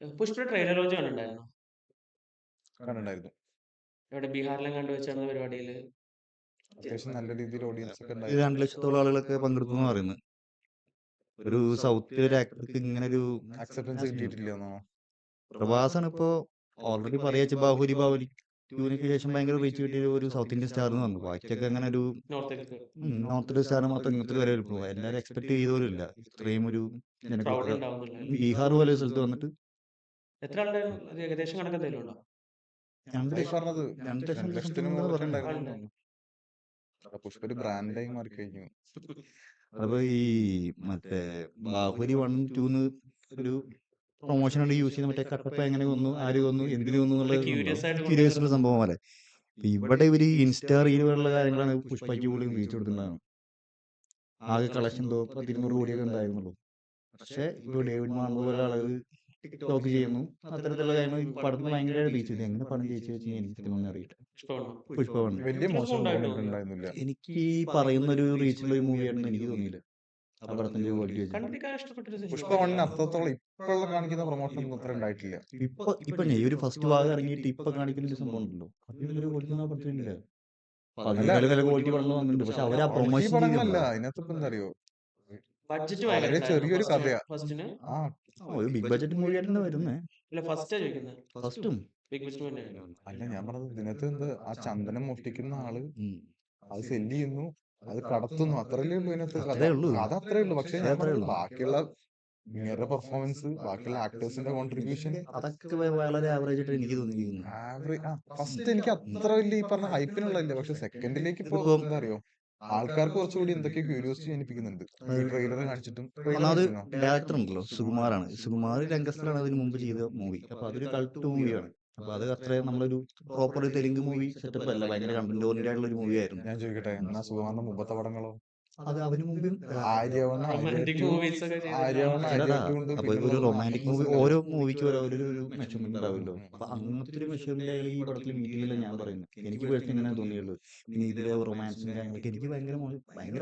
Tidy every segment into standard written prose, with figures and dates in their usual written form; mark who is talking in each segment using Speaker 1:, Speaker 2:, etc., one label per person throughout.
Speaker 1: പുഷ്പയുടെ trailer launch കണ്ടിട്ടുണ്ടായിരുന്നോ?
Speaker 2: കണ്ടിട്ടുണ്ടായിരുന്നു.
Speaker 1: എവിടെ ബീഹാറിലും കണ്ടുവെച്ച് നടന്ന പരിപാടിയില്?
Speaker 2: അത്യാവശ്യം നല്ല രീതിയിൽ ഓഡിയൻസ് ഒക്കെ
Speaker 3: ഇത്
Speaker 2: ഉണ്ടായിരുന്നു.
Speaker 3: 2 ലക്ഷത്തോളം ആളുകളൊക്കെ പങ്കെടുത്തു എന്ന് പറയുന്നത്. ഒരു സൗത്തിലെ ഒരു ആക്ടർക്ക് ഇങ്ങനെ ഒരു
Speaker 2: അക്സെപ്റ്റൻസ് കിട്ടിയിട്ടില്ല എന്നാണോ?
Speaker 3: പ്രഭാസാണ് ഇപ്പോ ഓൾറെഡി പറയാ ബാഹുലി 2 ശേഷം ഭയങ്കര റീച്ച് കിട്ടിയ ഒരു സൗത്ത് ഇന്ത്യൻ സ്റ്റാർ എന്ന് പറഞ്ഞു. ബാക്കിയൊക്കെ അങ്ങനെ ഒരു
Speaker 1: നോർത്തേക്ക്
Speaker 3: നോർത്ത് ഇന്ത്യൻ സ്റ്റാർ മാത്രം ഇങ്ങനത്തെ വരെ ഇപ്പോൾ എല്ലാവരും എക്സ്പെക്ട് ചെയ്തവരില്ല ഇത്രയും ഒരു
Speaker 1: ക്രൗഡ്
Speaker 3: ജനക്കൂട്ടം
Speaker 1: ഉണ്ടാവുന്നില്ല.
Speaker 3: ബീഹാർ പോലെ ഒരു സ്ഥലത്ത് വന്നിട്ട്
Speaker 1: എത്ര ആളുണ്ടായിരുന്നു? അത് ഏകദേശം കണക്ക് എന്തെങ്കിലും ഉണ്ടോ?
Speaker 3: 2
Speaker 2: ഈ
Speaker 3: ലക്ഷം
Speaker 2: പറഞ്ഞത്
Speaker 3: 2 ലക്ഷം
Speaker 2: 2 ലക്ഷത്തിന്
Speaker 3: സംതിങ്
Speaker 2: മുകളിലൊക്കെ
Speaker 3: പറയുന്നത്.
Speaker 2: ഉണ്ടായിരുന്നു
Speaker 1: ആളുണ്ട്.
Speaker 2: തോന്നുന്നു. പുഷ്പ ഒരു ബ്രാൻഡായി മാറിക്കഴിഞ്ഞു.
Speaker 3: അപ്പൊ ഈ മറ്റേ ബാഹുബലി 1, 2 ഒരു പ്രൊമോഷൻ ആയിട്ട് യൂസ് ചെയ്യുന്ന മറ്റേ കട്ടപ്പ എങ്ങനെ കൊന്നു, ആര് കൊന്നു, എന്തിനു കൊന്നു
Speaker 1: ഒരു ക്യൂരിയസ് ആയിട്ട്
Speaker 3: എന്നുള്ള ക്യൂരിയസ്
Speaker 1: കൊണ്ടുവരുന്ന
Speaker 3: സംഭവം പോലെ. ഇപ്പൊ ഇവിടെ ഇവര് ഇൻസ്റ്റാ റീൽ പോലുള്ള കാര്യങ്ങളാണ് പുഷ്പയ്ക്ക് കൂടുതലും റീച്ച് കൊടുത്തിട്ടുണ്ടാകുന്നത്. ആകെ കളക്ഷൻ 200 കോടിയൊക്കെ ഉണ്ടായിരുന്നുള്ളൂ. പക്ഷെ ഇപ്പൊ ഡേവിഡ് മാർബ് പോലെ ആളുകൾ ടിക്ടോക്ക് ചെയ്യുന്നു, അത്തരത്തിലുള്ള കാര്യങ്ങൾ ഈ പടത്തിന് ഭയങ്കര റീച്ച് കിട്ടി. എങ്ങനെ പടം ജയിച്ചു വെച്ചാൽ എനിക്ക് സത്യം അറിയില്ല.
Speaker 1: പുഷ്പമാണോ?
Speaker 3: പുഷ്പ വൺ
Speaker 2: വലിയ മോശം
Speaker 1: ഉണ്ടായിട്ട്
Speaker 2: മൂവ്മെന്റ് ഉണ്ടായിരുന്നില്ല.
Speaker 3: എനിക്ക് ഈ പറയുന്ന ഒരു റീച്ചുള്ള ഒരു മൂവിയാണെന്ന് എനിക്ക് തോന്നിയില്ല. ആ പടത്തിന്റെ ക്വാളിറ്റി വെച്ച്
Speaker 1: കണ്ടിരിക്കാൻ ഇഷ്ടപ്പെട്ടൊരു
Speaker 2: പുഷ്പ
Speaker 1: സിനിമ.
Speaker 2: വണ്ണിന് അത്രത്തോളം ഇപ്പോഴുള്ള കാണിക്കുന്ന പ്രൊമോഷൻ ഒന്നും അത്ര ഉണ്ടായിട്ടില്ല.
Speaker 3: ഇപ്പൊ ഈ ഒരു ഫസ്റ്റ് ഭാഗം ഇറങ്ങിയിട്ട് ഇപ്പൊ കാണിക്കുന്ന ഒരു സംഭവം ഉണ്ടല്ലോ, അതിലൊരു ക്വാളിറ്റി പടത്തിലില്ല. അപ്പൊ
Speaker 2: അല്ല,
Speaker 3: അതിനേക്കാൾ വില ക്വാളിറ്റി പടങ്ങൾ വന്നിട്ടുണ്ട്. പക്ഷെ അവര് ആ
Speaker 2: ക്വാളിറ്റി
Speaker 3: പ്രൊമോഷൻ
Speaker 2: പടങ്ങളല്ല,
Speaker 3: ചെയ്തില്ല.
Speaker 2: അതിനകത്ത് ഇപ്പൊ എന്താ അറിയോ,
Speaker 1: ബഡ്ജറ്റ്
Speaker 2: വളരെ ചെറിയൊരു കഥയാ.
Speaker 1: ഫസ്റ്റിന്
Speaker 2: ആ
Speaker 3: ഒരു ബിഗ് ബഡ്ജറ്റ് മൂവി ആയിട്ടാണ് വരുന്നത്.
Speaker 1: അല്ല ഫസ്റ്റാ ചോദിക്കുന്നത്.
Speaker 3: ഫസ്റ്റും
Speaker 1: ബിഗ് ബഡ്ജറ്റ് തന്നെയാണ്.
Speaker 2: അല്ല, ഞാൻ പറഞ്ഞത് ഇതിനകത്ത് എന്ത് ആ ചന്ദനം മോഷ്ടിക്കുന്ന ആള്
Speaker 3: ഉം.
Speaker 2: അത് സെല്ല് ചെയ്യുന്നു, അത് കടത്തുന്നു, അത്രയല്ലേ ഉള്ളൂ ഇതിനകത്ത് കഥ.
Speaker 3: അത്രേ ഉള്ളൂ.
Speaker 2: കഥ അത്രേ ഉള്ളൂ. പക്ഷെ ഞാൻ
Speaker 3: അത്രേ
Speaker 2: പറഞ്ഞത്
Speaker 3: ഉള്ളൂ.
Speaker 2: ബാക്കിയുള്ള ഇങ്ങേരുടെ പെർഫോമൻസ്, ബാക്കിയുള്ള ആക്ടേഴ്സിന്റെ കോൺട്രിബ്യൂഷൻ
Speaker 3: അതൊക്കെ വളരെ ആവറേജ് ആയിട്ട് എനിക്ക് തോന്നിയിരിക്കുന്നു.
Speaker 2: ആവറേജ്. ഫസ്റ്റ് എനിക്ക് അത്ര വലിയ ഈ പറഞ്ഞ ഹൈപ്പിനുള്ളതില്ല. പക്ഷെ സെക്കൻഡിലേക്ക് ഇപ്പൊ
Speaker 3: ഇതിപ്പോ
Speaker 2: എന്താ അറിയോ, ആൾക്കാർക്ക് കുറച്ചുകൂടി എന്തൊക്കെയോ ക്യൂരിയോസിറ്റി ജനിപ്പിക്കുന്നുണ്ട് ഈ ട്രെയിലർ കാണിച്ചിട്ടും. ട്രെയിലർ
Speaker 3: ഒന്നാമത്
Speaker 2: കണ്ടിരുന്നോ?
Speaker 3: ഡയറക്ടർ ഉണ്ടല്ലോ, സുകുമാറാണ്. സുകുമാർ രംഗസ്ഥലാണ് അതിന് മുമ്പ് ചെയ്ത മൂവി. അപ്പൊ അതൊരു കൾട്ട് മൂവിയാണ്. അപ്പൊ അത് അത്ര നമ്മളൊരു പ്രോപ്പർ തെലുങ്ക് മൂവി സെറ്റപ്പ് അല്ല, ഭയങ്കര കണ്ടന്റ് ഓറിയന്റഡ് ആയിട്ടുള്ള ഒരു മൂവി ആയിരുന്നു.
Speaker 2: ഞാൻ ചോദിക്കട്ടെ, എന്നാ സുഖമാർന്ന മുമ്പത്തെ പടങ്ങളോ?
Speaker 3: അത് അവന് മുമ്പും
Speaker 2: ആര്യവൺ, ആര്യ
Speaker 1: റൊമാൻറ്റിക്
Speaker 2: ടു,
Speaker 1: മൂവീസ് ഒക്കെ
Speaker 2: ആര്യവൺ,
Speaker 1: ചെയ്തിട്ടാണ്.
Speaker 2: ആര്യ
Speaker 3: ചിലടാ.
Speaker 2: ടു ഉണ്ട്.
Speaker 3: അപ്പൊ ഒരു
Speaker 2: പിന്നുള്ളത്
Speaker 3: റൊമാൻറ്റിക് മൂവി,
Speaker 2: ആക്ട്രസ്
Speaker 3: ഓരോ
Speaker 2: അല്ലാതെ.
Speaker 3: മൂവിക്ക് ഒരു മെഷർമെന്റ് ഉണ്ടാവുമല്ലോ. അപ്പൊ അങ്ങനത്തെ ഒരു മെഷർമെന്റ് അയാൾ ഈ പടത്തിൽ മീറ്റ് ചെയ്തില്ല ഞാൻ പറയുന്നത്. എനിക്ക് പേഴ്സണലി ഇങ്ങനെ തോന്നിയുള്ളൂ. ഇനി ഇതിലെ റൊമാൻസും കാര്യങ്ങളൊക്കെ എനിക്ക് ഭയങ്കര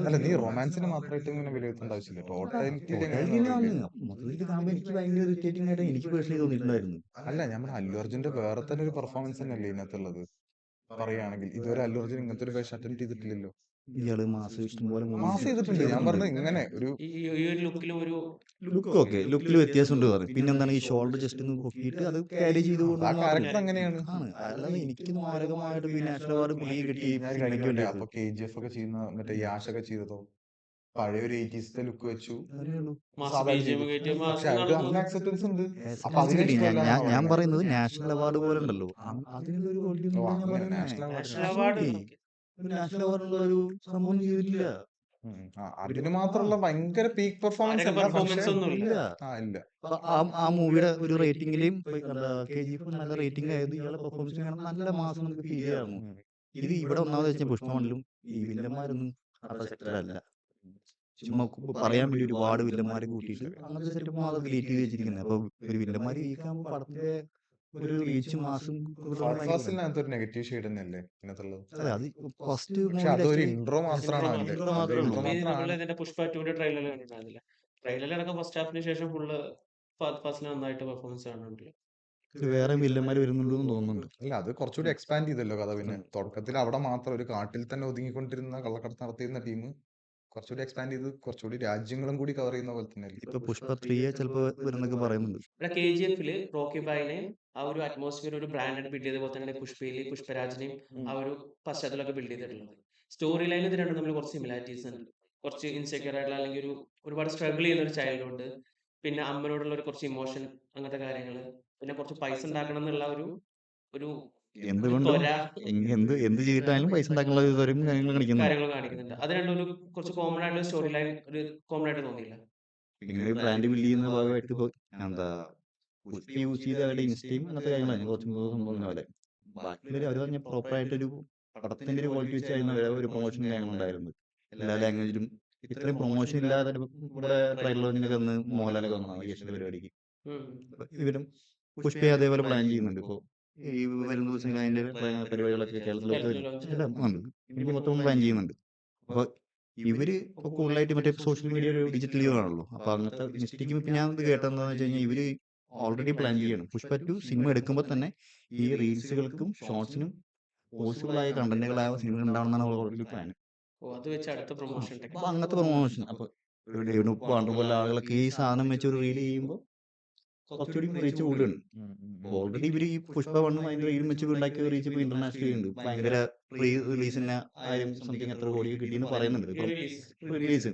Speaker 2: അല്ല, നീ റൊമാൻസിന് മാത്രമായിട്ട് ഇങ്ങനെ വിലയിരുത്തേണ്ട ആവശ്യമില്ല. ടോട്ടാലിറ്റിയിൽ എങ്ങനെയാന്ന്
Speaker 3: ടോട്ടാലിറ്റി
Speaker 2: പറയില്ലേ.
Speaker 3: മൊത്തത്തിൽ കാണുമ്പോൾ എനിക്ക് ഭയങ്കര ഇറിറ്റേറ്റിംഗ് ആയിട്ട് എനിക്ക് പേഴ്സണലി തോന്നിയിട്ടുണ്ടായിരുന്നു.
Speaker 2: അല്ല, നമ്മുടെ അല്ലു അർജുന്റെ വേറെ തന്നെ ഒരു പെർഫോമൻസ് തന്നെയല്ലേ ഇതിനകത്തുള്ളത്. പറയുകയാണെങ്കിൽ ഇതുവരെ അല്ലു അർജുൻ ഇങ്ങനത്തെ ഒരു വേഷം അറ്റൻഡ് ചെയ്തിട്ടില്ലല്ലോ.
Speaker 3: ഇയാള് മാസം ഇഷ്ടംപോലെ
Speaker 2: മാസ് ചെയ്തിട്ടുണ്ട്. ഞാൻ പറഞ്ഞത് ഇങ്ങനെ ഒരു
Speaker 1: ഈ ഒരു ലുക്കിലും ഒരു
Speaker 3: ലുക്കിൽ വ്യത്യാസമുണ്ട് പറയും. പിന്നെ എന്താണ് ഈ ഷോൾഡർ ജസ്റ്റ് ഒന്ന് പൊക്കിയിട്ട് അത് ക്യാരി ചെയ്ത്
Speaker 2: ആ
Speaker 3: കൊണ്ടുവന്ന്
Speaker 2: ക്യാരക്ടർ അങ്ങനെയാണ്.
Speaker 3: ആണ്. അല്ലാതെ എനിക്ക് മാരകമായിട്ട് പിന്നെ നാഷണൽ അവാർഡ് പുള്ളിയെ കിട്ടി
Speaker 2: ഞാൻ ഒരു കാര്യം
Speaker 3: സിനിമയ്ക്ക്
Speaker 2: പറയട്ടെ,
Speaker 3: വേണ്ടിയിട്ട്
Speaker 2: അപ്പൊ KGF ഒക്കെ ചെയ്യുന്ന മറ്റേ യാഷ് ഒക്കെ ചെയ്തതോ പഴയ ഒരു 80s ലുക്ക് വെച്ചു
Speaker 3: അറിയുള്ളൂ.
Speaker 1: മാസ്
Speaker 2: സാധാരണ
Speaker 1: BGM
Speaker 2: ചെയ്തു.
Speaker 1: കയറ്റിയ
Speaker 2: പക്ഷെ
Speaker 1: മാസ്
Speaker 2: അയാൾക്ക് നല്ല
Speaker 1: കാണുന്നു.
Speaker 2: അക്സെപ്റ്റൻസ് ഉണ്ട്. അപ്പൊ
Speaker 3: Acceptance
Speaker 2: അതിനെ
Speaker 3: കിട്ടി.
Speaker 2: ഇഷ്ടമല്ല
Speaker 3: ഞാൻ
Speaker 2: എന്നാ
Speaker 3: ഞാൻ
Speaker 2: പറയുന്നത്.
Speaker 3: പറയുന്നത് നാഷണൽ അവാർഡ് പോലെ ഉണ്ടല്ലോ, അതിനുള്ള ഒരു ക്വാളിറ്റി
Speaker 2: ഓ,
Speaker 3: ഞാൻ
Speaker 2: അങ്ങനെ
Speaker 3: പറയുന്നത്.
Speaker 2: National
Speaker 1: national
Speaker 2: award.
Speaker 1: അവാർഡ്
Speaker 3: ഒരു നാഷണൽ അവാർഡുള്ള ഒരു സംഭവം ചെയ്തിട്ടില്ല.
Speaker 2: അതിന് മാത്രമുള്ള ഭയങ്കര പീക്ക് പെർഫോമൻസ് അല്ല. പക്ഷെ
Speaker 1: പെർഫോമൻസ് ഒന്നുമില്ല.
Speaker 3: ഇല്ല.
Speaker 2: ഇല്ല.
Speaker 3: അപ്പൊ ആ മൂവിയുടെ ഒരു റേറ്റിംഗിലെയും KGF നല്ല റേറ്റിംഗ് ആയത് ഇയാളെ പെർഫോമൻസ് നല്ല മാസം നമുക്ക് ഫീൽ ചെയ്യാറുന്നു. ഇത് ഇവിടെ ഒന്നാമത് വെച്ചാൽ പുഷ്പമണിലും ഈ വില്ലന്മാരൊന്നും അത്ര സെറ്റഡ് അല്ല. ചുമ്മാ പറയാൻ വേണ്ടി ഒരുപാട് വില്ലന്മാരെ കൂട്ടിയിട്ട് അങ്ങനത്തെ സെറ്റപ്പ് മാത്രം ക്രിയേറ്റ് ചെയ്ത് വെച്ചിരിക്കുന്നത്. അപ്പൊ ഒരു വില്ലന്മാര് വീക്കാകുമ്പോൾ പടത്തിന്റെ ഒരു റീച്ച് മാസം
Speaker 2: ഫാസ്റ്റിനകത്ത് ഒരു നെഗറ്റീവ് ഷെയ്ഡ് തന്നെയല്ലേ ഇതിനകത്തുള്ളത്.
Speaker 3: അതെ, അത് ഫസ്റ്റ്
Speaker 2: പക്ഷെ അതൊരു ഇൻട്രോ മാത്രമാണ്
Speaker 1: Intro
Speaker 2: അവന്റെ.
Speaker 3: മാത്രമേ
Speaker 2: അത്
Speaker 3: ഉള്ളൂ.
Speaker 2: intro മാത്രമാണ്.
Speaker 1: നമ്മള് ഇതിന്റെ പുഷ്പ 2 ട്രെയിലർ കണ്ടിട്ടുണ്ടായിരുന്നില്ല. ട്രെയിലറിലടക്കം ഫസ്റ്റ് ഹാഫിന് ശേഷം ഫുള്ള് ഫാസ്റ്റിന് നന്നായിട്ട് പെർഫോമൻസ് കാണുന്നുണ്ട്.
Speaker 3: വേറെ വില്ലന്മാര് വരുന്നുണ്ടെന്ന് തോന്നുന്നുണ്ട്.
Speaker 2: അല്ല, അത് കുറച്ചുകൂടി എക്സ്പാൻഡ് ചെയ്തല്ലോ കഥ. പിന്നെ തുടക്കത്തിൽ അവിടെ മാത്രം ഒരു കാട്ടിൽ തന്നെ ഒതുങ്ങിക്കൊണ്ടിരുന്ന കള്ളക്കടത്ത് നടത്തിയിരുന്ന ടീം കുറച്ചുകൂടി എക്സ്പാൻഡ് ചെയ്ത് കുറച്ചുകൂടി രാജ്യങ്ങളും കൂടി കവർ ചെയ്യുന്ന പോലെ തന്നെ.
Speaker 3: ഇപ്പൊ പുഷ്പ 3 ചിലപ്പോ വരുന്നൊക്കെ പറയുന്നുണ്ട്.
Speaker 1: ഇവിടെ KGF റോക്കി ബായിനെ ആ ഒരു അറ്റ്മോസ്ഫിയർ ഒരു ബ്രാൻഡ് ബിൽഡ് ചെയ്ത പോലെ തന്നെ പുഷ്പയിലെയും പുഷ്പരാജിനെയും ആ ഒരു പശ്ചാത്തലമൊക്കെ ബിൽഡ് ചെയ്തിട്ടുള്ളത്. സ്റ്റോറി ലൈൻ ഇത് രണ്ടും തമ്മിൽ കുറച്ച് സിമിലാരിറ്റീസ് ഉണ്ട്. കുറച്ച് ഇൻസെക്യൂർ ആയിട്ടുള്ള അല്ലെങ്കിൽ ഒരുപാട് സ്ട്രഗിൾ ചെയ്യുന്ന ഒരു ചൈൽഡ്ഹുഡ്, പിന്നെ അമ്മനോടുള്ള ഒരു കുറച്ച് ഇമോഷൻ, അങ്ങനത്തെ കാര്യങ്ങൾ, പിന്നെ കുറച്ച് പൈസ ഉണ്ടാക്കണം എന്നുള്ള ഒരു ഒരു
Speaker 3: എന്തുകൊണ്ടും
Speaker 1: ത്വര
Speaker 3: എന്ത് ചെയ്തിട്ടായാലും പൈസ ഉണ്ടാക്കാനുള്ള കാര്യങ്ങൾ കാണിക്കുന്നു.
Speaker 1: കാര്യങ്ങൾ കാണിക്കുന്നുണ്ട്. അത് രണ്ടും ഒരു കുറച്ച് കോമൺ ആയിട്ടുള്ള സ്റ്റോറി ലൈൻ ഒരു കോമൺ ആയിട്ട് തോന്നിയില്ല.
Speaker 3: ഇങ്ങനെ ഒരു ബ്രാൻഡ് ബിൽഡ് ചെയ്യുന്ന ഭാഗമായിട്ട് ഇപ്പൊ എന്താ പുഷ്പ യൂസ് ചെയ്ത അവരുടെ ഇൻസ്റ്റയും അങ്ങനത്തെ കാര്യങ്ങളാണ് കുറച്ച് സംഭവം പോലെ. ബാക്കിയുള്ളവർ അവർ പറഞ്ഞ പ്രോപ്പർ ആയിട്ടൊരു പടത്തിന്റെ ഒരു ക്വാളിറ്റി വെച്ചായിരുന്നു അവരെ ഒരു പ്രൊമോഷൻ കാര്യങ്ങളുണ്ടായിരുന്നത് എല്ലാ ലാംഗ്വേജിലും. ഇത്രയും പ്രൊമോഷൻ ഇല്ലാതെ ഇവിടെ ട്രെയിലറിനൊക്കെ വന്ന് മോഹൻലാലൊക്കെ വന്നതാണ് യേശുവിന്റെ പരിപാടിക്ക്. ഇവരും പുഷ്പയെ അതേപോലെ പ്ലാൻ ചെയ്യുന്നുണ്ട്. ഇപ്പൊ ഈ വരുന്ന ദിവസങ്ങളിൽ അതിന്റെ പരിപാടികളൊക്കെ കേരളത്തിലൊക്കെ ഇനി മൊത്തം പ്ലാൻ ചെയ്യുന്നുണ്ട്. അപ്പൊ ഇവര് ഇപ്പൊ കൂടുതലായിട്ട് മറ്റേ സോഷ്യൽ മീഡിയ ഒരു ഡിജിറ്റൽ യുഗമാണല്ലോ. അപ്പൊ അങ്ങനത്തെ മിസ്റ്റേക്കും ഇപ്പൊ ഞാൻ ഇത് കേട്ടെന്താന്ന് വെച്ച് കഴിഞ്ഞാൽ ഇവര് ഓൾറെഡി പ്ലാൻ ചെയ്യണം. പുഷ്പ 2 സിനിമ എടുക്കുമ്പോൾ തന്നെ ഈ റീൽസുകൾക്കും ഷോർട്സിനും പോസിബിൾ ആയ കണ്ടന്റുകളായ സിനിമ ഉണ്ടാവണമെന്നാണ് ഓൾറെഡി പ്ലാൻ.
Speaker 1: അത് വെച്ച് അടുത്ത പ്രൊമോഷൻ
Speaker 3: അപ്പൊ അങ്ങനത്തെ പ്രൊമോഷൻ അപ്പൊ ഡേവിഡ് ഉപ്പ് പോലെ ആളുകളൊക്കെ ഈ സാധനം വെച്ച് ഒരു റീൽ ചെയ്യുമ്പോൾ കുറച്ചുകൂടി റീച്ച് കൂടുകയാണ്. ഓൾറെഡി ഇവര് ഈ പുഷ്പ 1 അതിന്റെ റീൽ വെച്ച് ഉണ്ടാക്കിയ റീച്ച് ഇപ്പൊ ഇന്റർനാഷണലി ഉണ്ട്. ഭയങ്കര പ്രീ റിലീസിന് 1000 സംതിങ് എത്ര കോടിയൊക്കെ കിട്ടിയെന്ന് പറയുന്നുണ്ട്. റിലീസ്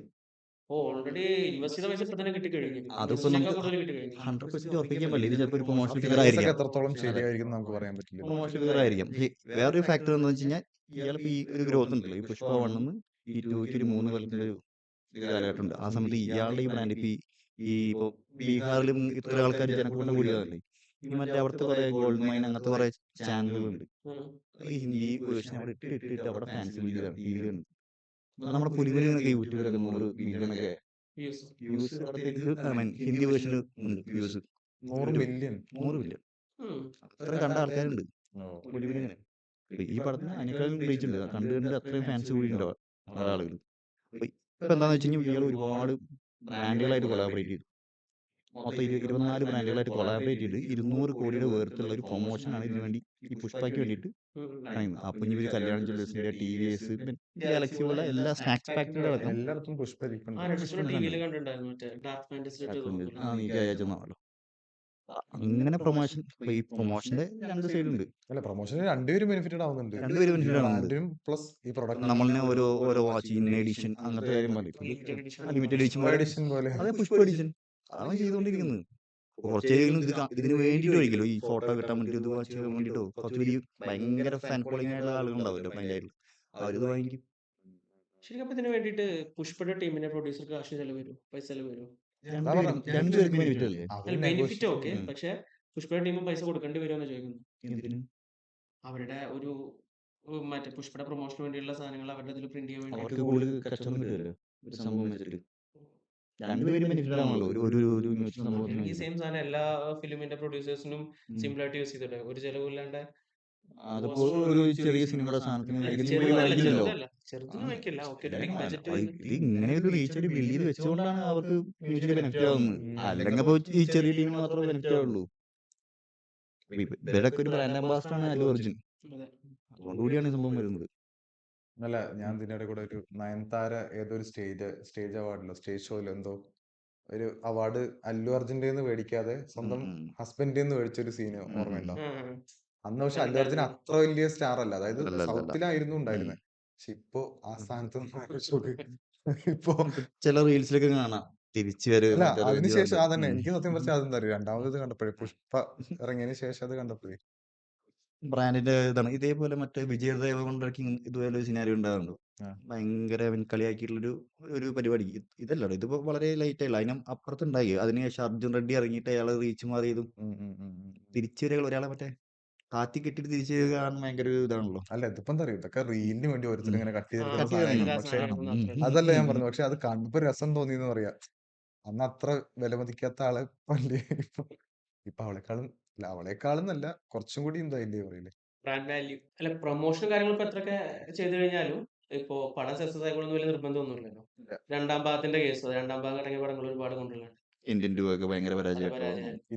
Speaker 1: ഓൾറെഡി ഇൻവെസ്റ്റ് ചെയ്ത പൈസ ഇപ്പൊ തന്നെ കിട്ടി കഴിഞ്ഞു.
Speaker 3: അതിപ്പോ നമുക്ക്
Speaker 1: കൂടുതൽ കിട്ടി കഴിഞ്ഞു.
Speaker 3: 100% ഉറപ്പിക്കാൻ പറ്റില്ല. ഇത് ചിലപ്പോൾ ഒരു പ്രൊമോഷൻ ഫിഗർ
Speaker 2: ഫിഗേഴ്സ് ഒക്കെ
Speaker 3: ആയിരിക്കാം.
Speaker 2: എത്രത്തോളം ശരിയായിരിക്കും എന്ന് നമുക്ക് പറയാൻ പറ്റില്ല.
Speaker 3: പ്രൊമോഷൻ ഫിഗർ ആയിരിക്കാം. വേറൊരു ഫാക്ടർ എന്താണെന്ന് വെച്ച് കഴിഞ്ഞാൽ ഇയാൾക്ക് ഈ ഒരു ഗ്രോത്ത് ഉണ്ടല്ലോ, ഈ പുഷ്പ 1 ഈ 2ക്ക് ഒരു 3 കൊല്ലത്തിന്റെ ഒരു കാലഘട്ടം ഉണ്ട്. ആ സമയത്ത് ഇയാളുടെ ഈ ബ്രാൻഡ് ഇപ്പൊ ഈ ഇപ്പൊ ബീഹാറിലും ഇത്ര ആൾക്കാർ ജനക്കൂട്ടം കൂടിയതല്ലേ. ഈ മറ്റേ അവിടുത്തെ കുറെ ഗോൾഡ് മൈൻ അങ്ങനത്തെ കുറെ ചാനലുകളുണ്ട്. ഈ ഹിന്ദി വേർഷൻ അവിടെ ഇട്ടിട്ട് അവിടെ ഫാൻസ് വീഡിയോണ്ട്. നമ്മുടെ പുലികളിലൊക്കെ യൂട്യൂബിലൊക്കെ 100 മില്യണൊക്കെ വ്യൂസ് ഹിന്ദി വേർഷന് ഉണ്ട് വ്യൂസ്
Speaker 2: 100 മില്യൺ
Speaker 3: 100 മില്യൺ അത്ര കണ്ട ആൾക്കാരുണ്ട് പുലികളിങ്ങനെ. ഈ പടത്തിന് അതിനേക്കാളും റീച്ച് ഉണ്ട്. കണ്ടുകൊണ്ട് അത്രയും ഫാൻസ് കൂടി ഉണ്ടാവും ആളുകൾ. ഇപ്പൊ എന്താന്ന് വെച്ച് കഴിഞ്ഞാൽ ഇയാൾ ഒരുപാട് ബ്രാൻഡുകളായിട്ട് കൊളാബറേറ്റ് ചെയ്തു. മൊത്തം 24 ബ്രാൻഡുകളായിട്ട് കൊളാബറേറ്റ് ചെയ്ത് 200 കോടിയുടെ വേർത്തുള്ള ഒരു പ്രൊമോഷനാണ് ഇതിനു വേണ്ടി ഈ പുഷ്പയ്ക്ക് വേണ്ടിയിട്ട് പറയുന്നത്. അപ്പൊ ഇനി ഇവര് കല്യാൺ ജ്വല്ലേഴ്സിന്റെ TVS ഗാലക്സി പോലെ എല്ലാ സ്നാക്സ് ഫാക്ടറിയുടെ അടക്കം
Speaker 2: എല്ലായിടത്തും പുഷ്പ ഇരിപ്പുണ്ട്.
Speaker 1: ടിവിയിൽ കണ്ടിട്ടുണ്ടായിരുന്നു മറ്റേ ഡാർക്ക് ഫാന്റസി
Speaker 3: നീ അയച്ചെന്നാണല്ലോ. അങ്ങനെ പ്രൊമോഷൻ ഈ പ്രൊമോഷന്റെ 2 സൈഡ് ഉണ്ട്.
Speaker 2: അല്ല, പ്രൊമോഷന് രണ്ടുപേരും ബെനിഫിറ്റഡ് ആവുന്നുണ്ട്.
Speaker 3: രണ്ടുപേരും benefit ആവുന്നുണ്ട്.
Speaker 2: ബ്രാൻഡിനും പ്ലസ് ഈ പ്രൊഡക്റ്റ്
Speaker 3: നമ്മളിനെ ഓരോ വാച്ച് ഇന്ന എഡിഷൻ അങ്ങനത്തെ കാര്യം ലിമിറ്റഡ് എഡിഷൻ
Speaker 2: എഡിഷൻ പോലെ.
Speaker 3: അതെ പുഷ്പ എഡിഷൻ അതാണ് ചെയ്തുകൊണ്ടിരിക്കുന്നത്. കുറച്ചേലും ഇതിന് വേണ്ടിയിട്ടായിരിക്കല്ലോ ഈ ഫോട്ടോ കിട്ടാൻ വേണ്ടിയിട്ട്, ഇത് വാച്ച് ചെയ്യാൻ വേണ്ടിയിട്ടോ കുറച്ചുകൂടി ഭയങ്കര ഫാൻ ഫോളോയിങ് ആയിട്ടുള്ള ആളുകളുണ്ടാവുമല്ലോ അതിൻ്റെ അവരിത് വാങ്ങിക്കും.
Speaker 1: ശരിക്കും അപ്പൊ ഇതിന് വേണ്ടിയിട്ട് പുഷ്പയുടെ ടീമിന്റെ പ്രൊഡ്യൂസർക്ക് കാശ് ചെലവ് വരും, പൈസ ചെലവ് വരും.
Speaker 3: രണ്ടുപേർക്ക് ബെനിഫിറ്റ് അല്ലേ?
Speaker 1: ബെനിഫിറ്റ് ഓക്കെ, പക്ഷെ പുഷ്പയുടെ ടീമും പൈസ കൊടുക്കേണ്ടി വരുമെന്ന് ചോദിക്കുന്നു.
Speaker 3: എന്തിന്?
Speaker 1: അവരുടെ ഒരു മറ്റേ പുഷ്പയുടെ പ്രൊമോഷന് വേണ്ടിയുള്ള സാധനങ്ങൾ അവരുടെ ഇതിൽ പ്രിന്റ് ചെയ്യാൻ വേണ്ടി
Speaker 3: അവർക്ക് കൂടുതൽ കഷ്ടം കിട്ടുമല്ലോ ഒരു സംഭവം വെച്ചിട്ട്. രണ്ടുപേരും ബെനിഫിറ്റ് ആണല്ലോ ഒരു സംഭവത്തിന്.
Speaker 1: ഈ സെയിം സാധനം എല്ലാ ഫിലിമിന്റെ പ്രൊഡ്യൂസേഴ്സിനും സിമ്പിൾ ആയിട്ട് യൂസ് ചെയ്തിട്ടുണ്ട്, ഒരു ചെലവില്ലാണ്ട്.
Speaker 3: അതിപ്പോ ഒരു ചെറിയ സിനിമയുടെ സാധനത്തിന്
Speaker 1: ചെറുതിന് വാങ്ങിക്കില്ല. ഓക്കെ, ബിഗ് ബഡ്ജറ്റ്
Speaker 3: ഇത് ഇങ്ങനെ ഒരു റീച്ച് ബിൽഡ് ചെയ്ത് വെച്ചുകൊണ്ടാണ് അവർക്ക് മ്യൂച്വലി ബെനിഫിറ്റ് ആവുന്നത്. അല്ലെങ്കിൽ ഇപ്പൊ ഈ ചെറിയ ടീമിന് മാത്രമേ ബെനിഫിറ്റ് ആവുള്ളൂ. ഇവരൊക്കെ ഒരു ബ്രാൻഡ് അംബാസിഡർ ആണ് അല്ലു അർജുൻ. അതുകൊണ്ടുകൂടിയാണ് ഈ സംഭവം വരുന്നത്.
Speaker 2: അല്ല, ഞാൻ ഇതിനിടെ കൂടെ ഒരു നയൻതാര ഏതൊരു സ്റ്റേജ് അവാർഡിലോ സ്റ്റേജ് ഷോയിലോ എന്തോ ഒരു അവാർഡ് അല്ലു അർജുന്റെ മേടിക്കാതെ സ്വന്തം ഹസ്ബൻഡിൽ നിന്ന് മേടിച്ചൊരു സീന് ഓർമ്മയുണ്ടോ? അന്ന് പക്ഷെ അല്ലു അർജുൻ അത്ര വലിയ സ്റ്റാർ അല്ല, അതായത് സൗത്തിലായിരുന്നു ഉണ്ടായിരുന്നത്. പക്ഷെ ഇപ്പൊ ആ സ്ഥാനത്ത് ഇപ്പൊ
Speaker 3: ചില റീൽസിലൊക്കെ കാണാം തിരിച്ചു
Speaker 2: അല്ല, അതിനുശേഷം അതന്നെ എനിക്ക് സത്യം പറഞ്ഞാൽ അതെന്താ അറിയാം, രണ്ടാമത് കണ്ടപ്പോഴേ പുഷ്പ ഇറങ്ങിയതിന് ശേഷം അത് കണ്ടപ്പോഴേ
Speaker 3: ബ്രാൻഡിന്റെ ഇതാണ്. ഇതേപോലെ മറ്റേ വിജയ് ദേവരകൊണ്ടൊക്കെ ഇതുപോലെ ഒരു സിനാരി ഉണ്ടാകുന്നുണ്ട്. ഭയങ്കര കളിയാക്കിയിട്ടുള്ളൊരു ഒരു പരിപാടി. ഇതല്ലോ ഇതിപ്പോ വളരെ ലൈറ്റ് ആയില്ല, അതിനും അപ്പുറത്തുണ്ടായി. അതിനുശേഷം അർജുൻ റെഡ്ഡി ഇറങ്ങിയിട്ട് അയാള് റീച്ച് മാറിയതും തിരിച്ചു വരിക ഒരാളെ മറ്റേ കാത്തി കെട്ടിട്ട് തിരിച്ചു കാണാൻ ഭയങ്കര ഇതാണല്ലോ.
Speaker 2: അല്ല, ഇതിപ്പോ എന്താ അറിയോ, ഇതൊക്കെ റീലിന് വേണ്ടി ഓരോരുത്തർ ഇങ്ങനെ കട്ട്
Speaker 3: Cut ചെയ്ത്
Speaker 2: ചെയ്ത് പക്ഷെ അതല്ല ഞാൻ പറഞ്ഞു. പക്ഷെ അത് കണ്ടപ്പോ രസം തോന്നിയെന്ന് പറയാ. അന്ന് അത്ര വിലമതിക്കാത്ത ആളെ ഇപ്പൊ അവളെക്കാളും നല്ല കുറച്ചും കൂടി എന്തായില്ലേ പറയില്ലേ
Speaker 1: ബ്രാൻഡ് വാല്യൂ. അല്ല, പ്രൊമോഷൻ കാര്യങ്ങൾ ഇപ്പൊ എത്രയൊക്കെ ചെയ്തു കഴിഞ്ഞാലും ഇപ്പോ പടം സക്സസ് ആയിക്കോളൊന്നും വലിയ നിർബന്ധമൊന്നുമില്ലല്ലോ. രണ്ടാം ഭാഗത്തിന്റെ കേസ്, രണ്ടാം ഭാഗം അടങ്ങിയ പടങ്ങൾ ഒരുപാട് കൊണ്ടുള്ളതാണ്.
Speaker 3: ഇന്ത്യൻ ടൂ ഒക്കെ ഭയങ്കര പരാജയം.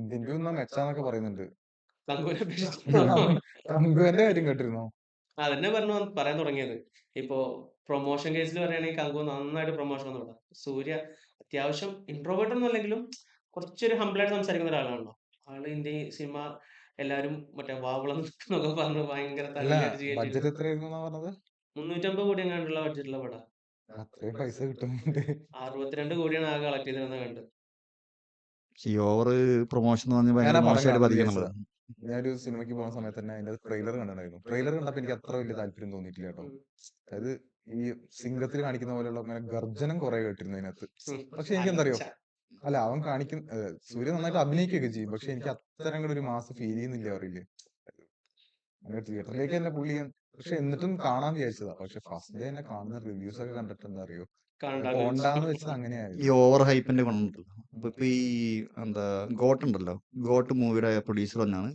Speaker 2: ഇന്ത്യൻ ടൂ എന്നാ മെച്ചാന്നൊക്കെ പറയുന്നുണ്ട്.
Speaker 1: കങ്കുവിനെ
Speaker 2: കങ്കുവിന്റെ കാര്യം കേട്ടിരുന്നോ?
Speaker 1: അതന്നെ പറയാൻ തുടങ്ങിയത്. ഇപ്പോ പ്രൊമോഷൻ കേസിൽ പറയുകയാണെങ്കിൽ കങ്കു നന്നായിട്ട് പ്രൊമോഷൻ വന്നു. സൂര്യ അത്യാവശ്യം ഇൻട്രോവേർട്ട് ഒന്നും അല്ലെങ്കിലും കുറച്ചൊരു ഹംബിളായിട്ട് സംസാരിക്കുന്ന ഒരാളാണല്ലോ. ആള് ഇന്ത്യ സിനിമ എല്ലാരും മറ്റേ വാവളം എന്നൊക്കെ പറഞ്ഞു ഭയങ്കര
Speaker 2: ബഡ്ജറ്റ് എത്രയായിരുന്നു പറഞ്ഞത്?
Speaker 1: 350 കോടി എങ്ങാണ്ടുള്ള ബഡ്ജറ്റുള്ള പടം.
Speaker 2: അത്രയും പൈസ കിട്ടുന്നുണ്ട്.
Speaker 1: 62 കോടിയാണ് ആകെ കളക്ട് ചെയ്തിരുന്നത് കണ്ട്.
Speaker 3: ഈ ഓവർ പ്രൊമോഷൻ ഭയങ്കര മോശമായിട്ട് ബാധിക്കുന്നുള്ളത്.
Speaker 2: ഞാനൊരു സിനിമയ്ക്ക് പോകുന്ന സമയത്ത് തന്നെ അതിന്റെ ട്രെയിലർ കണ്ടിട്ടുണ്ടായിരുന്നു. ട്രെയിലർ കണ്ടപ്പോ എനിക്ക് അത്ര വലിയ താല്പര്യം തോന്നിയിട്ടില്ല കേട്ടോ. അതായത് ഈ സിംഗത്തിൽ കാണിക്കുന്ന പോലെയുള്ള അങ്ങനെ ഗർജനം കുറെ കേട്ടിരുന്നു അതിനകത്ത്. പക്ഷെ എനിക്ക് എന്താ അറിയോ, അല്ല അവൻ സൂര്യ നന്നായിട്ട് അഭിനയിക്കുകയൊക്കെ ചെയ്യും, പക്ഷെ എനിക്ക് അത്തരം കൂടെ ഒരു മാസം ഫീൽ ചെയ്യുന്നില്ല അറിയില്ലേ. അങ്ങനെ തിയേറ്ററിലേക്ക് തന്നെ പുള്ളി, പക്ഷെ എന്നിട്ടും കാണാൻ വിചാരിച്ചതാ. പക്ഷെ ഫസ്റ്റ് ഡേ തന്നെ കാണുന്ന റിവ്യൂസ് ഒക്കെ കണ്ടിട്ട് എന്താ അറിയോ, പോണ്ടാന്ന് വെച്ചത് അങ്ങനെയായിരുന്നു.
Speaker 3: ഈ ഓവർ ഹൈപ്പിന്റെ കൊണ്ടുണ്ടല്ലോ. ഇപ്പൊ ഈ എന്താ ഗോട്ട് ഉണ്ടല്ലോ, ഗോട്ട് മൂവിയുടെ പ്രൊഡ്യൂസർ തന്നെയാണ്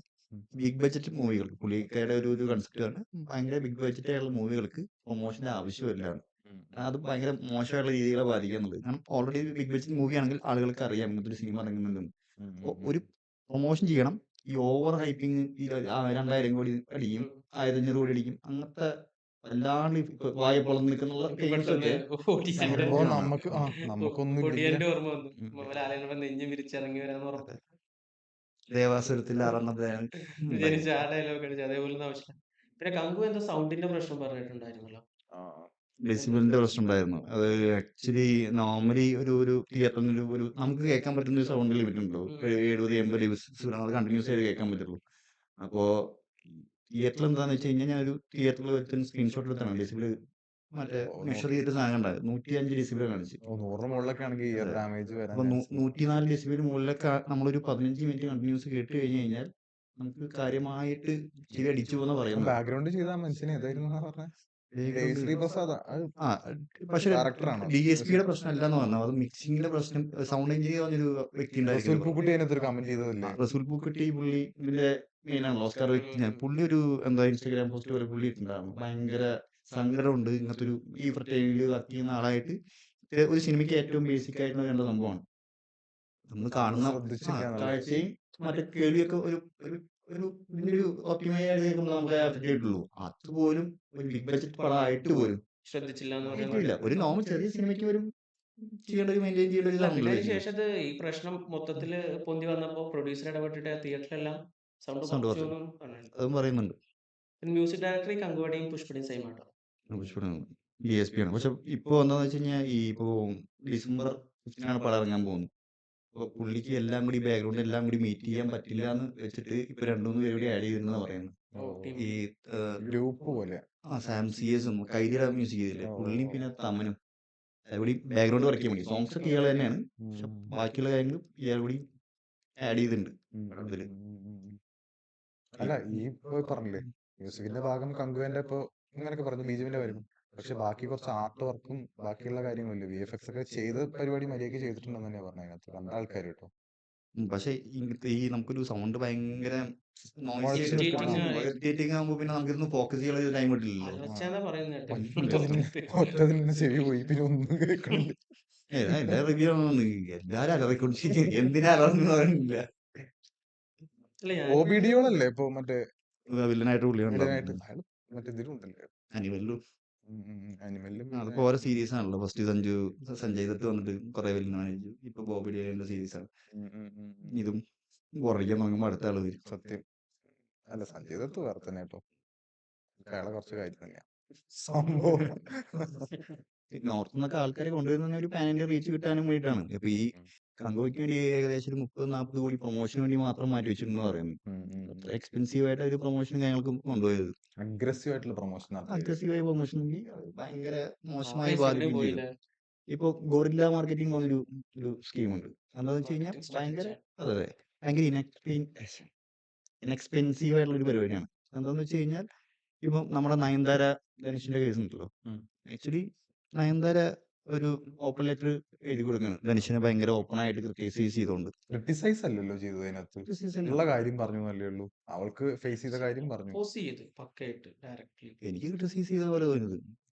Speaker 3: ബിഗ് ബഡ്ജറ്റ് മൂവികൾ. പുള്ളിക്കാരുടെ ഒരു കൺസെപ്റ്റ് ആണ് ഭയങ്കര ബിഗ് ബഡ്ജറ്റ് ആയിട്ടുള്ള മൂവികൾക്ക് പ്രൊമോഷന്റെ ആവശ്യമില്ല. അത് ഭയങ്കര മോശമായിട്ടുള്ള രീതികളെ ബാധിക്കുന്നുള്ളത്. കാരണം ഓൾറെഡി ബിഗ് ബഡ്ജറ്റ് മൂവി ആണെങ്കിൽ ആളുകൾക്ക് അറിയാം ഇങ്ങനത്തെ ഒരു സിനിമ ഇറങ്ങുന്നുണ്ടെന്ന്. ഒരു പ്രൊമോഷൻ ചെയ്യണം. ഈ ഓവർ ഹൈപ്പിങ് ഈ 2000 കോടി അടിക്കും, 1500 കോടി അടിക്കും. അങ്ങനത്തെ വല്ലാണ്ട് ഇപ്പൊ വായ പൊളന്ന് നിൽക്കുന്ന
Speaker 1: എനിക്ക്
Speaker 3: ഫെയിംസ്
Speaker 1: പെട്ടെന്ന്
Speaker 3: ഒക്കെ
Speaker 1: ഒഡീസിന്റെ
Speaker 3: ഭയങ്കര
Speaker 2: സംഭവം
Speaker 3: മോശമാണ്.
Speaker 2: നമുക്കൊന്നും ഇല്ലെങ്കില്
Speaker 1: ഒടിയന്റെ ഓർമ്മ വന്നു.
Speaker 3: ഉം.
Speaker 1: ലാലേട്ടൻ നെഞ്ഞ് വിരിച്ചിറങ്ങി വരാന്ന് പറഞ്ഞു
Speaker 3: ദേവാസുരത്തിൽ 6
Speaker 1: ജനിച്ച ആ ഡയലോഗ് അടിച്ചു. അതേപോലെ ആവശ്യമില്ല. പിന്നെ കങ്കു എന്തോ സൗണ്ടിന്റെ പ്രശ്നം പറഞ്ഞിട്ടുണ്ടായിരുന്നല്ലോ.
Speaker 2: ആ,
Speaker 3: ഡെസിബിളിന്റെ പ്രശ്നം ഉണ്ടായിരുന്നു. അത് ആക്ച്വലി നോർമലി ഒരു തിയേറ്ററിൽ ഒരു നമുക്ക് കേൾക്കാൻ പറ്റുന്ന ഒരു സൗണ്ട് ലിമിറ്റ് ഉണ്ടല്ലോ. 70-80 ഡെസിബിൾ അത് കണ്ടിന്യൂസ് ആയിട്ട് കേൾക്കാൻ പറ്റുള്ളൂ. അപ്പോ തിയേറ്ററിൽ എന്താന്ന് വെച്ച് കഴിഞ്ഞാൽ ഞാനൊരു തിയേറ്ററിൽ വെച്ച് സ്ക്രീൻഷോട്ട് എടുത്താണ് ഡെസിബിൾ മറ്റേ മെഷർ ചെയ്തിട്ട് സാധനം ഉണ്ടായത് 105 ഡെസിബിൾ കാണിച്ചു.
Speaker 2: 100 മുകളിലൊക്കെ ആണെങ്കിൽ ഇയർ
Speaker 3: അതെ.
Speaker 2: ഡാമേജ് വരാൻ
Speaker 3: അപ്പൊ
Speaker 2: ചാൻസ്
Speaker 3: 104 ഡെസിബിൾ മുകളിലൊക്കെ നമ്മളൊരു 15 മിനിറ്റ് കണ്ടിന്യൂസ് കേട്ട് കഴിഞ്ഞ് കഴിഞ്ഞാൽ നമുക്ക് കാര്യമായിട്ട് ചെവി അടിച്ചു പോകുന്ന പറയുന്നത്.
Speaker 2: ബാക്ക്ഗ്രൗണ്ട് ചെയ്ത ആ മനുഷ്യനെ ഏതായിരുന്നു പറഞ്ഞത്? ജയശ്രീ പ്രസാദ്
Speaker 3: ആ പക്ഷെ
Speaker 2: ഡയറക്ടറാണ്.
Speaker 3: DSPയുടെ പ്രശ്നമല്ല എന്ന് പറഞ്ഞു. അത് മിക്സിംഗിന്റെ പ്രശ്നം. സൗണ്ട് എഞ്ചിനീയർ പറഞ്ഞൊരു വ്യക്തി
Speaker 2: റസൂൽ
Speaker 3: ഉണ്ടായിരിക്കും.
Speaker 2: പൂക്കുട്ടി അതിനകത്തൊരു കമന്റ് ചെയ്തതല്ലേ?
Speaker 3: റസൂൽ പൂക്കുട്ടി പുള്ളി ഇതിന്റെ മെയിൻ ആണ്, ഓസ്കാർ വ്യക്തി. പുള്ളി ഒരു എന്താ ഇൻസ്റ്റാഗ്രാം പോസ്റ്റ് പോലെ പുള്ളി ഇട്ടുണ്ടായിരുന്നു. ഭയങ്കര സങ്കടമുണ്ട് ഇങ്ങനത്തെ ഒരു ഈ ടൈമിൽ വർക്ക് ചെയ്യുന്ന ആളായിട്ട്. ഇത് ഒരു സിനിമയ്ക്ക് ഏറ്റവും ബേസിക് ആയിട്ട് വേണ്ട സംഭവമാണ്. നമ്മൾ കാണുന്ന
Speaker 2: ശ്രദ്ധിച്ചില്ല എന്നുള്ളത്.
Speaker 3: കാഴ്ചയും മറ്റേ കേൾവിയൊക്കെ ഒരു ഒരു ഒരു ഇതിന്റെ ഒരു ഒപ്റ്റിമൈസ് ആയിട്ട് കേൾക്കുമ്പോൾ നമുക്ക് എഫക്ട് ആയിട്ടുള്ളൂ. അതുപോലും ഒരു ബിഗ് ബഡ്ജറ്റ് പടമായിട്ട് പോലും
Speaker 1: ശ്രദ്ധിച്ചില്ല എന്ന് പറയാൻ
Speaker 3: ഇല്ല. ഒരു നോർമൽ ചെറിയ സിനിമയ്ക്ക് ഒരു ചെയ്യേണ്ട ഒരു മെയിൻറ്റെയിൻ ചെയ്യേണ്ട ഒരു
Speaker 1: പിന്നെ
Speaker 3: ഇതാണല്ലോ
Speaker 1: അതിന്
Speaker 3: ഇതിന്.
Speaker 1: ശേഷം ഈ പ്രശ്നം മൊത്തത്തില് പൊന്തി വന്നപ്പോ പ്രൊഡ്യൂസർ ഇടപെട്ടിട്ട് തിയേറ്ററിലെല്ലാം സൗണ്ട്
Speaker 3: സൗണ്ട്
Speaker 1: കുറച്ചു
Speaker 3: കുറച്ചു.
Speaker 1: എന്നും പറഞ്ഞിട്ടുണ്ട്.
Speaker 3: അതും പറയുന്നുണ്ട്.
Speaker 1: പിന്നെ മ്യൂസിക് ഡയറക്ടർ കങ്കുവടിയും പുഷ്പടിയും സെയിം ആട്ടോ.
Speaker 3: DSP ആണ്. പക്ഷെ ഇപ്പൊ എന്താന്ന് വെച്ച് കഴിഞ്ഞാൽ ഈ ഇപ്പോ ഡിസംബർ 15 പടം ഇറങ്ങാൻ പോകുന്നു. അപ്പൊ പുള്ളിക്ക് എല്ലാം കൂടി ബാക്ക്ഗ്രൗണ്ട് എല്ലാം കൂടി മീറ്റ് ചെയ്യാൻ പറ്റില്ല എന്ന് വെച്ചിട്ട് ഇപ്പൊ 2-3 പേര് കൂടി ആഡ് ചെയ്തിരുന്ന പറയുന്നത്. ഈ
Speaker 2: ഗ്രൂപ്പ് പോലെ
Speaker 3: സാം CS കൈദിയുടെ മ്യൂസിക് ചെയ്തില്ലേ പുള്ളിയും പിന്നെ തമനും അതുകൂടി ബാക്ക്ഗ്രൗണ്ട് വർക്ക് ചെയ്യാൻ വേണ്ടി സോങ്സ് ഒക്കെ ഇയാൾ തന്നെയാണ്. പക്ഷെ ബാക്കിയുള്ള കാര്യങ്ങൾ ഇയാൾ കൂടി ആഡ് ചെയ്തിട്ടുണ്ട് ഇതില്.
Speaker 2: അല്ല ഈ ഇപ്പൊ പറഞ്ഞില്ലേ മ്യൂസിക്കിന്റെ ഭാഗം കങ്കുവിന്റെ ഇപ്പൊ ഇങ്ങനെയൊക്കെ പറഞ്ഞു ബീജിമിന്റെ വരും. പക്ഷെ ബാക്കി കുറച്ച് ആർട്ട് വർക്കും ബാക്കിയുള്ള കാര്യങ്ങളില്ലേ VFX ഒക്കെ ചെയ്ത പരിപാടി മര്യാദയ്ക്ക് ചെയ്തിട്ടുണ്ടെന്ന് തന്നെയാ പറഞ്ഞത് അതിനകത്ത് കണ്ട ആൾക്കാർ കേട്ടോ.
Speaker 3: പക്ഷെ ഇങ്ങനത്തെ ഈ നമുക്കൊരു സൗണ്ട് ഭയങ്കര
Speaker 1: Irritating ആയി.
Speaker 3: ഇറിറ്റേറ്റിംഗ് ആകുമ്പോ പിന്നെ നമുക്കിരുന്ന് ഫോക്കസ് ചെയ്യാനുള്ള ടൈം കിട്ടില്ലല്ലോ.
Speaker 1: അലർച്ചയെന്നാ പറയുന്നത് കേട്ടോ.
Speaker 2: ഒറ്റതിൽ നിന്ന് ചെവി പോയി പിന്നെ ഒന്നും കേൾക്കണില്ല.
Speaker 3: എല്ലാ റിവ്യൂ എല്ലാരും അലറിക്കൊണ്ടിരിക്കും. എന്തിനാ അലർന്ന് പറയുന്നില്ല.
Speaker 1: അല്ല ഞാൻ
Speaker 2: OBD-കളല്ലേ ഇപ്പൊ മറ്റേ
Speaker 3: വില്ലനായിട്ട് പുള്ളിയാണ്
Speaker 2: വില്ലനായിട്ട് അയാള് മറ്റേ ഇതിലും ഉണ്ടല്ലേ
Speaker 3: അനിമലിലും.
Speaker 2: അനിമലിലും
Speaker 3: അതിപ്പോ ഓരോ സീരീസ് ആണല്ലോ. ഫസ്റ്റ് സഞ്ജയ് ദത്ത് വന്നിട്ട് കുറെ വില്ലനായി. ഇപ്പൊ ബോബി ഡിയോളിന്റെ സീരീസ് ആണ്. ഇതും കുറയ്ക്കാൻ നോക്കുമ്പോ അടുത്ത ആള് വരും.
Speaker 2: സത്യം. അല്ല സഞ്ജയ് ദത്ത് വേറെ തന്നെ കേട്ടോ. അയാളെ കുറച്ച് കാര്യം തന്നെയാ സംഭവം.
Speaker 3: നോർത്ത് നിന്നൊക്കെ ആൾക്കാരെ കൊണ്ടുവരുന്ന ഒരു പാനിന്റെ റീച്ച് കിട്ടാനും വേണ്ടിയിട്ടാണ്. ഇപ്പൊ ഈ കങ്കോയ്ക്ക് വേണ്ടി ഏകദേശം ഒരു 30-40 കോടി പ്രൊമോഷന് വേണ്ടി മാത്രം മാറ്റി വെച്ചിട്ടുണ്ടെന്ന് പറയുന്നു. അത്ര എക്സ്പെൻസീവ് ആയിട്ട് ഒരു പ്രൊമോഷൻ ഞങ്ങൾക്ക് കൊണ്ടുപോയത്.
Speaker 2: അഗ്രസീവ് ആയിട്ടുള്ള പ്രൊമോഷൻ
Speaker 3: അഗ്രസീവായ പ്രൊമോഷൻ ഭയങ്കര മോശമായി
Speaker 1: പൈസ
Speaker 3: ബാധിക്കുകയും
Speaker 1: പോയില്ല.
Speaker 3: ചെയ്യും. ഇപ്പൊ ഗോറില്ല മാർക്കറ്റിംഗ് പറഞ്ഞൊരു ഒരു സ്കീമുണ്ട്. എന്താണെന്ന് വെച്ച് കഴിഞ്ഞാൽ ഭയങ്കര അതെ ഭയങ്കര ഇൻഎക്സ്പെൻസീവ് ആയിട്ടുള്ള ഒരു പരിപാടിയാണ്. എന്താണെന്ന് വെച്ച് കഴിഞ്ഞാൽ ഇപ്പൊ നമ്മുടെ നയൻതാര ധനുഷിന്റെ കേസ് ഉണ്ടല്ലോ. ആക്ച്വലി നയൻതാര ഒരു ഓപ്പൺ ലെറ്റർ എഴുതി കൊടുക്കുകയാണ് ധനുഷിനെ ഭയങ്കര ഓപ്പൺ ആയിട്ട് ക്രിട്ടിസൈസ് ചെയ്തുകൊണ്ട്.
Speaker 2: ക്രിട്ടിസൈസ് അല്ലല്ലോ ചെയ്തത് അതിനകത്ത്. ഉള്ള കാര്യം പറഞ്ഞു എന്നല്ലേ ഉള്ളൂ. അവൾക്ക് ഫേസ് ചെയ്ത കാര്യം പറഞ്ഞു.
Speaker 1: പോസ് ചെയ്ത് പക്കയായിട്ട് ഡയറക്റ്റ്ലി.
Speaker 3: എനിക്ക് ക്രിട്ടിസൈസ് ചെയ്ത പോലെ തോന്നുന്നത്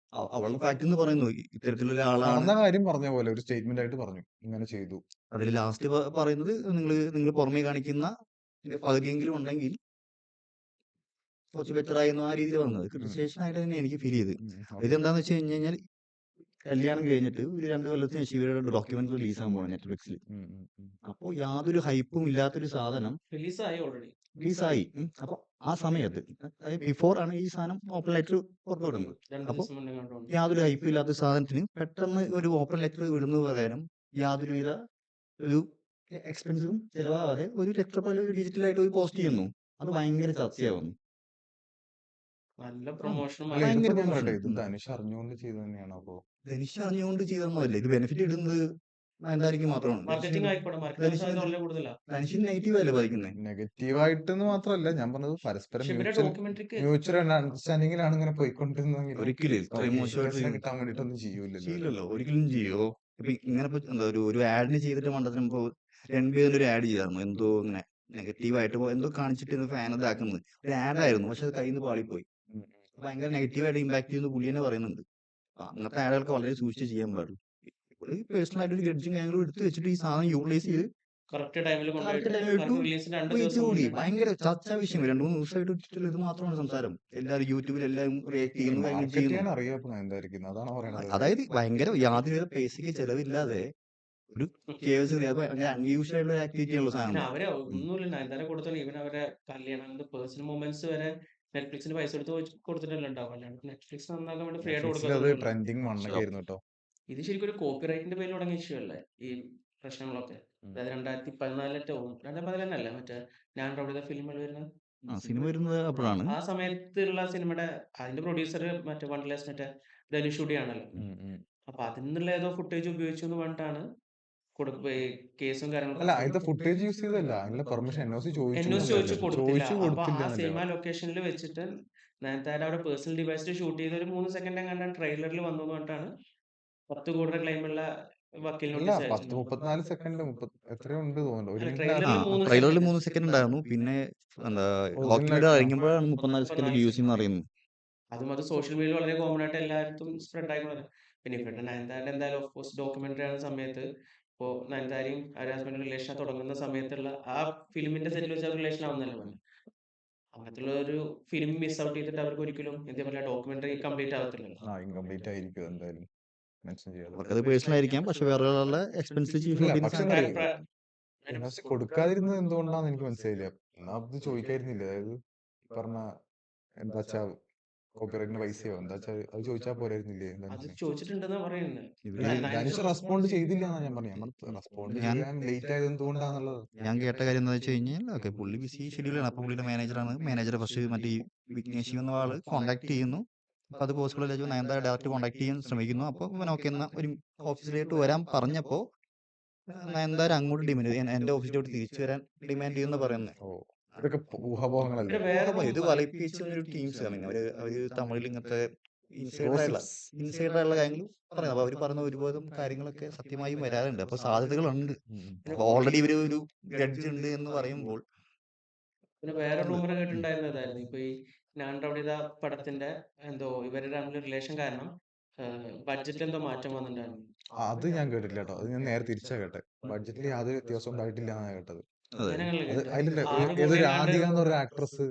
Speaker 3: അവളുടെ ഫാക്ട് എന്ന് പറയുന്നു ഇത്തരത്തിലുള്ള ആളാണ്.
Speaker 2: നടന്ന കാര്യം പറഞ്ഞ പോലെ ഒരു സ്റ്റേറ്റ്മെന്റ് ആയിട്ട് പറഞ്ഞു ഇങ്ങനെ ചെയ്തു.
Speaker 3: അതിൽ ലാസ്റ്റ് പറയുന്നത് നിങ്ങൾ പുറമേ കാണിക്കുന്ന പകുതിയെങ്കിലും ഉണ്ടെങ്കിൽ കുറച്ച് ബെറ്റർ ആയിരുന്നു ആ രീതിയിൽ വന്നത്. ക്രിട്ടിസൈസേഷൻ ആയിട്ട് തന്നെ എനിക്ക് ഫീൽ ചെയ്ത്. ഇതെന്താന്ന് വെച്ച് കഴിഞ്ഞാൽ കല്യാണം കഴിഞ്ഞിട്ട് ഒരു 2 കൊല്ലത്തിന് ശേഷം ഇവരുടെ ഡോക്യുമെന്ററി റിലീസ് ആകാൻ പോകണം നെറ്റ്ഫ്ലിക്സിൽ. അപ്പോൾ യാതൊരു ഹൈപ്പും ഇല്ലാത്തൊരു സാധനം
Speaker 1: റിലീസായി ഓൾറെഡി.
Speaker 3: റിലീസായി. അപ്പൊ ആ സമയത്ത് അതായത് ബിഫോർ ആണ് ഈ സാധനം ഓപ്പൺ ലെറ്റർ പുറത്തുവിടുന്നത്.
Speaker 1: 2
Speaker 3: അപ്പൊ
Speaker 1: ദിവസം മുന്നേ കണ്ടോണ്ട്.
Speaker 3: യാതൊരു ഹൈപ്പും ഇല്ലാത്ത സാധനത്തിന് പെട്ടെന്ന് ഒരു ഓപ്പൺ ലെറ്റർ വിടുന്നത് പകരം യാതൊരുവിധ ഒരു എക്സ്പെൻസും ചെലവാകാതെ ഒരു ലെറ്റർ പോലെ ഡിജിറ്റലായിട്ട് ഒരു പോസ്റ്റ് ചെയ്യുന്നു. അത് ഭയങ്കര ചർച്ചയാവുന്നു.
Speaker 1: നല്ല പ്രൊമോഷനും
Speaker 2: അല്ല, ഇതിപ്പോ ഞാൻ
Speaker 3: promotion.
Speaker 2: പറയട്ടെ, ഇത് ധനുഷ് അറിഞ്ഞുകൊണ്ട് ചെയ്ത് തന്നെയാണ്. അപ്പോ
Speaker 3: ധനുഷ് അറിഞ്ഞുകൊണ്ട് ചെയ്തൊന്നുമല്ല. ഇത് ബെനിഫിറ്റ് ഇടുന്നത് നയൻതാരയ്ക്ക് മാത്രമാണ്.
Speaker 1: മാർക്കറ്റിംഗ് ആയിക്കോട്ടെ. മാർക്കറ്റിംഗ് സാധ്യത വളരെ കൂടുതലാ.
Speaker 3: ധനുഷിന് നെഗറ്റീവ് അല്ലേ ബാധിക്കുന്നത്.
Speaker 2: നെഗറ്റീവായിട്ടെന്ന് മാത്രമല്ല ഞാൻ പറഞ്ഞത് പരസ്പരം
Speaker 1: പക്ഷെ ഇവരുടെ ഡോക്യുമെന്ററിക്ക്
Speaker 2: മ്യൂച്വൽ അണ്ടർസ്റ്റാൻഡിങ്ങിലാണ് ഇങ്ങനെ പോയിക്കൊണ്ടിരുന്നെങ്കിൽ
Speaker 3: ഒരിക്കലും ഇത്രയും മോശമായിട്ട്
Speaker 2: കിട്ടാൻ വേണ്ടിട്ടൊന്നും ചെയ്യൂലല്ലോ.
Speaker 3: ചെയ്യില്ലല്ലോ, ഒരിക്കലും ചെയ്യോ. ഇപ്പൊ ഇങ്ങനെ ഇപ്പൊ എന്താ ഒരു ആഡിന് ചെയ്തിട്ട് മണ്ടത്തിന് ഇപ്പൊ രൺബീറിന്റെ ഒരു ആഡ് ചെയ്തായിരുന്നു. എന്തോ ഇങ്ങനെ നെഗറ്റീവായിട്ട് എന്തോ കാണിച്ചിട്ട് ഫാൻ ഇതാക്കുന്നത് ഒരു ആഡായിരുന്നു. പക്ഷെ അത് കയ്യിൽ നിന്ന് പാളിപ്പോയി. ഭയങ്കര നെഗറ്റീവായിട്ട് ഇമ്പാക്ട് ചെയ്യുന്ന പുള്ളി തന്നെ പറയുന്നുണ്ട്. അങ്ങനത്തെ ആഡുകൾക്ക് വളരെ സൂക്ഷിച്ച് ചെയ്യാൻ പാടുള്ളൂ. പേഴ്സണൽ ആയിട്ട് ഒരു ഗഡ്ജും കാര്യങ്ങളും എടുത്ത് വെച്ചിട്ട് ഈ സാധനം യൂട്ടിലൈസ് ചെയ്ത്
Speaker 1: കറക്റ്റ് ടൈമിൽ
Speaker 3: കറക്റ്റ്
Speaker 1: കൊണ്ടുപോയിട്ട്
Speaker 3: ടൈം
Speaker 1: നമുക്ക്
Speaker 3: ഇട്ടു,
Speaker 1: റിലീസിന് 2
Speaker 3: വെയിറ്റ്
Speaker 1: ദിവസം
Speaker 3: കൂടി.
Speaker 1: മുന്നേ
Speaker 3: ഭയങ്കര ചർച്ചാ വിഷയം. 2-3 ദിവസമായിട്ട് ട്വിറ്ററിൽ ഇത് മാത്രമാണ് സംസാരം. എല്ലാവരും യൂട്യൂബിൽ എല്ലാവരും റിയാക്ട് ചെയ്യുന്നു, കാര്യങ്ങൾ
Speaker 2: മാർക്കറ്റ്
Speaker 3: ചെയ്യുന്നു.
Speaker 2: ചെയ്യാൻ അറിയാം ഇപ്പൊ എന്തായിരിക്കും, അതാണ് പറയണത്.
Speaker 3: അതായത് ഭയങ്കര യാതൊരു ബേസിക് ചെലവില്ലാതെ ഒരു കേസ് ഭയങ്കര അൺയൂഷ്വൽ ആയിട്ടുള്ള ആക്ടിവിറ്റി ഉള്ള
Speaker 1: പിന്നെ
Speaker 3: സാധനം.
Speaker 1: അവരെ ഒന്നുമില്ല, നയൻതാര കൊടുത്തോളൂ. ഇവൻ അവരെ കല്യാണം പേഴ്സണൽ മൊമെന്റ്സ് വരെ നെറ്റ്ഫ്ലിക്സിന് പൈസ കൊടുത്ത് കൊടുത്തിട്ടല്ലേ ഉണ്ടാവും. അല്ലാണ്ട് നെറ്റ്ഫ്ലിക്സ് നന്നാക്കാൻ വേണ്ടി ഫ്രീ ആയിട്ട്
Speaker 2: നെറ്റ്ഫ്ലിക്സിൽ അത്
Speaker 1: കൊടുക്കത്തൊന്നുമില്ല.
Speaker 2: ട്രെൻഡിങ് മണ്ണൊക്കെ ആയിരുന്നു കേട്ടോ.
Speaker 1: ഇത് ശരിക്കും ഒരു കോപ്പിറൈറ്റിന്റെ പേരിൽ തുടങ്ങിയ ഇഷ്യൂ അല്ലേ ഈ പ്രശ്നങ്ങളൊക്കെ?
Speaker 2: ഉം.
Speaker 1: അതായത് 2014 അല്ലേ മറ്റേ ഞാൻ റൗഡിയുടെ ഫിലിമുകൾ വരുന്നത്.
Speaker 3: സിനിമ വരുന്നത് അപ്പോഴാണ്.
Speaker 1: ആ സമയത്തുള്ള സിനിമയുടെ അതിന്റെ പ്രൊഡ്യൂസർ മറ്റേ വൺ ലെസ് മറ്റേ ധനുഷുടി ആണല്ലോ. അപ്പൊ അതിൽ നിന്നുള്ള ഏതോ ഫുട്ടേജ് ഉപയോഗിച്ചു എന്ന് പറഞ്ഞിട്ടാണ് കേസും
Speaker 2: അല്ല,
Speaker 1: കാര്യങ്ങളൊക്കെ.
Speaker 2: അതിന്റെ ഫുട്ടേജ് യൂസ് ചെയ്തല്ല, അതിനുള്ള പെർമിഷൻ NOC ചോദിച്ചു
Speaker 1: NOC ചോദിച്ചു കൊടുത്തില്ല.
Speaker 2: ചോദിച്ചു
Speaker 1: അപ്പൊ
Speaker 2: കൊടുത്തില്ല
Speaker 1: ആ
Speaker 2: എന്നല്ലേ
Speaker 1: സെയിം ആ
Speaker 2: പറഞ്ഞത്.
Speaker 1: ലൊക്കേഷനിൽ വെച്ചിട്ട് നയൻതാര അവിടെ പേഴ്സണൽ ഡിവൈസിൽ ഷൂട്ട് ചെയ്ത ഒരു 3 സെക്കൻഡ് എങ്ങാണ്ടാണ് ട്രെയിലറിൽ വന്നു എന്ന് പറഞ്ഞിട്ടാണ് 10 കോടിയുടെ ക്ലെയിമുള്ള വക്കീൽ
Speaker 2: അല്ല,
Speaker 1: നോട്ടീസ്
Speaker 2: 34 സെക്കൻഡ് എത്രയോ ഉണ്ട് തോന്നുന്നുണ്ട്. ഒരു
Speaker 1: അല്ല,
Speaker 2: മിനിറ്റ്
Speaker 1: ട്രെയിലറിൽ 3
Speaker 3: ട്രെയിലറിൽ
Speaker 1: സെക്കൻഡ്
Speaker 3: 3 സെക്കൻഡ് ഉണ്ടായിരുന്നു. പിന്നെ എന്താ
Speaker 2: Original
Speaker 3: ഡോക്യുമെന്റ്
Speaker 2: ആയിട്ട്
Speaker 3: ഇറങ്ങുമ്പോഴാണ് 34 സെക്കൻഡ് യൂസ് ചെയ്യുന്ന അറിയുന്നത്.
Speaker 1: അതും അത് സോഷ്യൽ മീഡിയയിൽ വളരെ കോമൺ ആയിട്ട് എല്ലായിടത്തും സ്പ്രെഡ് ആയിക്കൊണ്ടു. പിന്നെ ഇവിടെ നയൻതാര എന്തായാലും ഓഫ് കോഴ്സ് ഡോക്യുമെന്ററി ആണ് സമയത്ത് ഇപ്പോൾ നയൻതാരയും ഹസ്ബൻഡ് റിലേഷൻ തുടങ്ങുന്ന സമയത്തുള്ള ആ ഫിലിമിന്റെ സെറ്റിൽ വെച്ച റിലേഷൻ ആവുന്നല്ലോ പറഞ്ഞു. അങ്ങനത്തുള്ള ഒരു ഫിലിം മിസ് ഔട്ട് ചെയ്തിട്ട് അവർക്ക് ഒരിക്കലും എന്താ പറയുക ഡോക്യുമെന്ററി കംപ്ലീറ്റ് ആവത്തില്ലല്ലോ.
Speaker 2: ഇൻകംപ്ലീറ്റ് ആയിരിക്കും എന്തായാലും മെൻഷൻ ചെയ്യാതെ.
Speaker 3: അവർക്കത് പേഴ്സണൽ ആയിരിക്കാം, പക്ഷെ വേറെ ഒരാളുടെ എക്സ്പെൻസിൽ
Speaker 2: ഇല്ല,
Speaker 3: ഷൂട്ട്
Speaker 2: പക്ഷെ
Speaker 3: ചെയ്യുന്ന
Speaker 2: എന്താ NOC കൊടുക്കാതിരുന്നത് എന്തുകൊണ്ടാന്ന് എനിക്ക് മനസ്സിലായില്ല. എന്നാ അത് ചോദിക്കായിരുന്നില്ല. അതായത് പറഞ്ഞ എന്താ വെച്ചാ കോപ്പിറൈറ്റിന് പൈസയോ എന്താ വെച്ചാ അത് ചോദിച്ചാൽ പോരായിരുന്നില്ലേ
Speaker 1: അത്
Speaker 2: ധനുഷിന്?
Speaker 1: ചോദിച്ചിട്ടുണ്ടെന്നാ പറയുന്നത്.
Speaker 2: ധനുഷ് റെസ്പോണ്ട് ചെയ്തില്ല എന്നാ ഞാൻ പറഞ്ഞു. റെസ്പോണ്ട് ചെയ്യാൻ ലേറ്റ് ആയത് എന്തുകൊണ്ടാന്നുള്ളത്.
Speaker 3: ഞാൻ കേട്ട കാര്യം എന്താ വെച്ച് കഴിഞ്ഞാൽ, ഓക്കെ പുള്ളി ബിസി ഷെഡ്യൂളാണ്. അപ്പോൾ പുള്ളിയുടെ മാനേജറാണ്. മാനേജർ ഫസ്റ്റ് മറ്റേ ഈ വിഘ്നേഷ് എന്ന ആള് കോൺടാക്ട് ചെയ്യുന്നു. അപ്പോൾ അത് പോസിബിൾ അല്ല, നയൻതാര ഡയറക്റ്റ് കോൺടാക്ട് ചെയ്യാൻ ശ്രമിക്കുന്നു. അപ്പോൾ ഇവൻ ഓക്കെ എന്നാ ഒരു ഓഫീസിലേക്ക് വരാൻ പറഞ്ഞപ്പോൾ നയൻതാര അങ്ങോട്ട് ഡിമാൻഡ് ചെയ്തു, എൻ്റെ ഓഫീസിലോട്ട് തിരിച്ചു വരാൻ ഡിമാൻഡ് ചെയ്യുമെന്ന് പറയുന്നത്.
Speaker 2: ഓ, ഇതൊക്കെ ഊഹാപോഹങ്ങളല്ലേ.
Speaker 1: പിന്നെ വേറെ
Speaker 3: ഇത് വലയിപ്പിച്ച ഒരു ടീംസ് ആണ്. അവര് തമിഴിൽ ഇങ്ങനത്തെ ഇൻസൈഡർ ആയിട്ടുള്ള കാര്യങ്ങൾ പറയുന്നത്. അപ്പൊ അവര് പറഞ്ഞ ഒരുപാട് കാര്യങ്ങളൊക്കെ സത്യമായും വരാറുണ്ട്. അപ്പൊ സാധ്യതകളുണ്ട്. ഓൾറെഡി ഇവര് ഒരു ജഡ്ജ് ഉണ്ട് എന്ന് പറയുമ്പോൾ
Speaker 1: പിന്നെ വേറെ റൂമർ കേട്ടിട്ടുണ്ടായിരുന്നതായിരുന്നു ഇപ്പൊ ഈ ഞാൻ റൗഡിത പടത്തിന്റെ എന്തോ ഇവരുടെ തമ്മിൽ റിലേഷൻ കാരണം ബഡ്ജറ്റ് എന്തോ മാറ്റം വന്നിട്ടുണ്ടായിരുന്നു.
Speaker 2: അത് ഞാൻ കേട്ടില്ല കേട്ടോ. അത് ഞാൻ നേരെ തിരിച്ചാ കേട്ടെ. ബഡ്ജറ്റിൽ യാതൊരു വ്യത്യാസവും ഉണ്ടായിട്ടില്ല എന്നാണ് കേട്ടത്.
Speaker 1: അങ്ങനെയാണല്ലോ
Speaker 2: അത്
Speaker 1: കേട്ടത്.
Speaker 2: അതിലില്ല,
Speaker 1: 6
Speaker 2: ഏതൊരു
Speaker 1: കോടി
Speaker 2: രാധിക
Speaker 1: എങ്ങാണ്ട്
Speaker 2: എന്നൊരു ആക്ട്രസ്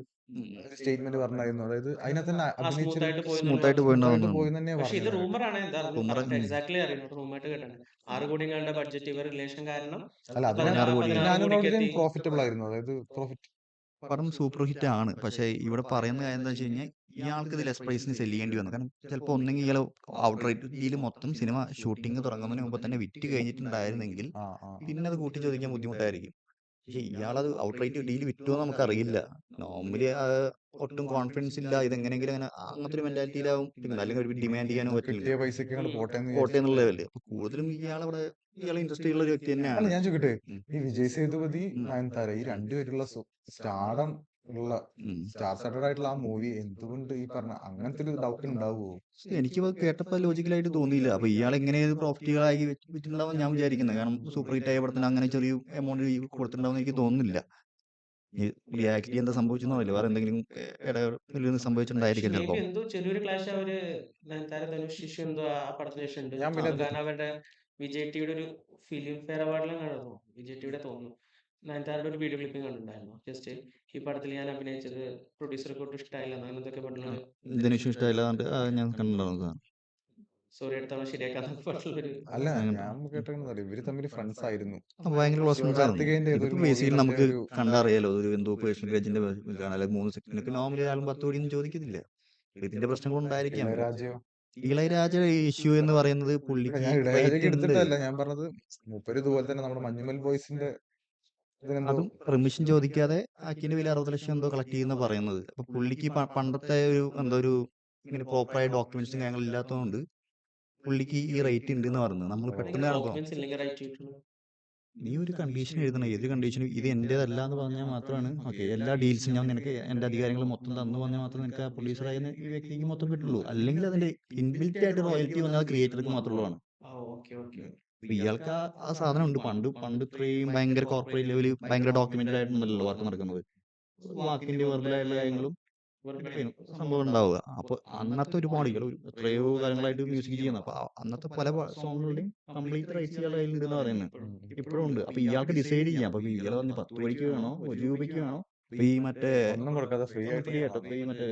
Speaker 2: സ്റ്റേറ്റ്മെന്റ് പറഞ്ഞായിരുന്നു. അതായത് അതിനകത്ത് തന്നെ
Speaker 1: സ്മൂത്ത് ആയിട്ട് പോയി
Speaker 3: സ്മൂത്ത് ആയിട്ട് പോയിണ്ടാവുന്നു.
Speaker 2: പോയി തന്നെയാ
Speaker 1: പക്ഷെ ഇത്
Speaker 2: പറഞ്ഞത്.
Speaker 1: റൂമറാണ്.
Speaker 3: Rumour,
Speaker 1: എക്സാക്ട്ലി അറിയുന്നത് റൂമായിട്ട് കേട്ടാണ്. 6 കോടി എങ്ങാണ്ട് ബഡ്ജറ്റ് ഇവർ റിലേഷൻ കാരണം
Speaker 2: അല്ല, അത്
Speaker 3: 16 കോടി.
Speaker 1: 16 കോടിക്ക് എത്തി.
Speaker 2: പ്രോഫിറ്റബിൾ ആയിരുന്നു. അതായത് പ്രോഫിറ്റ്
Speaker 3: പടം സൂപ്പർ ഹിറ്റ് ആണ്. പക്ഷെ ഇവിടെ പറയുന്ന കാര്യം എന്താ വെച്ച് കഴിഞ്ഞാൽ, ഇയാൾക്ക് ഇത് ലെസ് പ്രൈസിന് സെല് ചെയ്യേണ്ടി വന്നു. കാരണം ചിലപ്പോൾ ഒന്നെങ്കിൽ ഇയാൾ ഔട്ട്റൈറ്റ് ഡീല് മൊത്തം സിനിമ ഷൂട്ടിംഗ് തുടങ്ങുന്നതിന് മുമ്പ് തന്നെ വിറ്റ് കഴിഞ്ഞിട്ടുണ്ടായിരുന്നെങ്കിൽ പിന്നെ അത് കൂട്ടി ചോദിക്കാൻ ബുദ്ധിമുട്ടായിരിക്കും. പക്ഷെ ഇയാളത് ഔട്ട്റൈറ്റ് ഡീൽ വിറ്റുമോ നമുക്കറിയില്ല. നോർമലി ഒട്ടും കോൺഫിഡൻസ് ഇല്ല. ഇതെങ്ങനെയെങ്കിലും അങ്ങനെ അങ്ങനത്തെ ഒരു മെന്റാലിറ്റിയിലാവും. അല്ലെങ്കിൽ ഒരു ഡിമാൻഡ് ചെയ്യാനോ പറ്റില്ല.
Speaker 2: കിട്ടിയ പൈസക്ക് അങ്ങോട്ട് പോട്ടെ എന്ന്
Speaker 3: കോട്ടയം എന്നുള്ള ലെവല്. അപ്പൊ കൂടുതലും ഇയാളെ ഇൻഡസ്ട്രിയിലുള്ള ഒരു വ്യക്തി
Speaker 2: അല്ല,
Speaker 3: തന്നെയാണ്.
Speaker 2: ഞാൻ ചോദിക്കട്ടെ, ഈ വിജയ് സേതുപതി നയൻതാര ഈ രണ്ടുപേരുള്ള സ്റ്റാർഡം ഉള്ള സ്റ്റാർ സ്റ്റാർട്ടഡ് ആയിട്ടുള്ള ആ മൂവി എന്തുകൊണ്ട് ഈ പറഞ്ഞ അങ്ങനത്തെ ഒരു ഡൗട്ട് ഉണ്ടാവുമോ?
Speaker 3: എനിക്ക് കേട്ടപ്പോൾ ലോജിക്കലായിട്ട് തോന്നിയില്ല. അപ്പൊ ഇയാൾ എങ്ങനെ പ്രോഫിറ്റുകളായി വിറ്റിട്ടുണ്ടാവും ഞാൻ വിചാരിക്കുന്നത്. കാരണം സൂപ്പർ ഹിറ്റ് ആയ പടത്തിന് അങ്ങനെ ചെറിയ എമൗണ്ട് കൊടുത്തിട്ടുണ്ടാവും എനിക്ക് തോന്നുന്നില്ല. ഈ ആക്ച്വലി എന്താ സംഭവിച്ചെന്നോ വേറെ എന്തെങ്കിലും ഇടയിൽ സംഭവിച്ചിട്ടുണ്ടായിരിക്കും
Speaker 1: മേ ബി
Speaker 3: ചിലപ്പോൾ.
Speaker 1: എന്തോ ചെറിയൊരു ക്ലാഷ് അവര് നയൻതാര ധനുഷ് ഇഷ്യൂ എന്തോ ആ പടത്തിന് ശേഷം ഉണ്ട്.
Speaker 2: ഞാൻ പിന്നെ
Speaker 1: കാരണം അവരുടെ വിജയ് ടിയുടെ ഒരു ഫിലിം ഫെയർ അവാർഡിലും കാണുന്നു. വിജയ് ടിയുടെ തോന്നുന്നു നയൻതാരയുടെ ഒരു വീഡിയോ ക്ലിപ്പിംഗ് കണ്ടിട്ടുണ്ടായിരുന്നു. ജസ്റ്റ് ഈ പടത്തിൽ ഞാൻ അഭിനയിച്ചത് പ്രൊഡ്യൂസർക്ക് ഒട്ടും ഇഷ്ടമായില്ല അങ്ങനത്തെ പറഞ്ഞുള്ള
Speaker 3: ധനുഷ് ഇഷ്ടമില്ലാണ്ട് ഞാൻ കണ്ടിട്ടുണ്ടായിരുന്നു.
Speaker 1: സോറി അടുത്ത തവണ ശരിയാക്കാൻ പറഞ്ഞുള്ളൊരു.
Speaker 2: അല്ല, ഞാൻ കേട്ടത് ഇവര് തമ്മിൽ ഫ്രണ്ട്സ് ആയിരുന്നു.
Speaker 3: ഭയങ്കര ക്ലോസ് ഫ്രണ്ട്സ് ആയിരുന്നു.
Speaker 2: കാർത്തികേയന്റെ ഏതോ
Speaker 3: ഇതിപ്പോ
Speaker 2: ഒരു
Speaker 3: ബേസിക്കലി
Speaker 2: മൂവിയിലൊക്കെ
Speaker 3: നമുക്ക്
Speaker 2: ഒരു
Speaker 3: കണ്ടറിയാലോ, ഒരു എന്തോ പേഴ്സണൽ ഗ്രജിന്റെ കാണാൻ 3 സെക്കൻഡൊക്കെ നോർമലി ആളും 10 കോടിയൊന്നും ചോദിക്കുന്നില്ല. ഇതിന്റെ പ്രശ്നങ്ങളുണ്ടായിരിക്കാം.
Speaker 2: ഇളയരാജയോ?
Speaker 3: ഇളയരാജ ഇഷ്യൂ എന്ന് പറയുന്നത് പുള്ളിക്ക്
Speaker 2: ഞാൻ
Speaker 3: റേറ്റ്
Speaker 2: ഇളയരാജയ്ക്ക്
Speaker 3: ഉണ്ട്.
Speaker 2: എടുത്തിട്ടല്ല ഞാൻ പറഞ്ഞത്. മൂപ്പര് ഇതുപോലെ തന്നെ നമ്മുടെ മഞ്ഞുമൽ ബോയ്സിന്റെ ഇതിനെന്തോ
Speaker 3: അതും പെർമിഷൻ ചോദിക്കാതെ ആക്കിന്റെ വില 60 ലക്ഷം എന്തോ കളക്ട് ചെയ്യുന്ന പറയുന്നത്. അപ്പൊ പുള്ളിക്ക് പണ്ടത്തെ ഒരു ഇങ്ങനെ പ്രോപ്പറായ ഡോക്യുമെന്റ്സും കാര്യങ്ങളും ഇല്ലാത്തതുകൊണ്ട് പുള്ളിക്ക് ഈ റേറ്റ് ഉണ്ട് എന്ന് പറയുന്നത്. നമ്മൾ പെട്ടെന്ന് കാണുമ്പോൾ
Speaker 1: ഡോക്യുമെന്റ്സ് ഇല്ലെങ്കിൽ റൈറ്റ് ചെയ്തിട്ടുള്ളൂ.
Speaker 3: നീ ഒരു കണ്ടീഷൻ എഴുതണം. ഏത് കണ്ടീഷനും ഇത് എന്റേതല്ല എന്ന് പറഞ്ഞാൽ മാത്രമാണ് ഓക്കെ. എല്ലാ ഡീൽസും ഞാൻ നിനക്ക് എന്റെ അധികാരങ്ങൾ മൊത്തം തന്നു പറഞ്ഞാൽ മാത്രമേ നിനക്ക് ആ പ്രൊഡ്യൂസറായ ഈ വ്യക്തിക്ക് മൊത്തം കിട്ടുള്ളൂ. അല്ലെങ്കിൽ അതിന്റെ ഇൻബിൽറ്റ് ആയിട്ട് റോയൽറ്റി വന്നാൽ ക്രിയേറ്റർക്ക് മാത്രമുള്ളതാണ്. ഇപ്പൊ ഇയാൾക്ക് ആ സാധനം ഉണ്ട്. പണ്ട് ഇത്രയും ഭയങ്കര കോർപ്പറേറ്റ് ലെവല് ഭയങ്കര ഡോക്യുമെന്റഡ് ആയിട്ടൊന്നുമല്ലല്ലോ വർക്ക് നടക്കുന്നത്. വാക്കിന്റെ വെറുതെ ആയിട്ടുള്ള കാര്യങ്ങളും സംഭവം ഉണ്ടാവുക. അപ്പൊ അന്നത്തെ ഒരുപാട് ഇയാൾ എത്രയോ കാലങ്ങളായിട്ട് മ്യൂസിക് ചെയ്യുന്നത്. അപ്പൊ അന്നത്തെ പല സോങ്ങുകളുടെയും കംപ്ലീറ്റ് റൈറ്റ്സ് ഇയാളുടെ കയ്യിലുണ്ടെന്ന് പറയുന്നത് ഇപ്പോഴും ഉണ്ട്. അപ്പൊ ഇയാൾക്ക് ഡിസൈഡ് ചെയ്യാം. അപ്പൊ ഇയാൾ പറഞ്ഞ് 10 രൂപയ്ക്ക് വേണോ 1 രൂപയ്ക്ക് വേണോ, ഇപ്പൊ ഈ മറ്റേ
Speaker 2: ഒന്നും കൊടുക്കാതെ ഫ്രീ ആയിട്ട്
Speaker 3: ഫ്രീ ആയിട്ടോ, ഇപ്പൊ ഈ മറ്റേ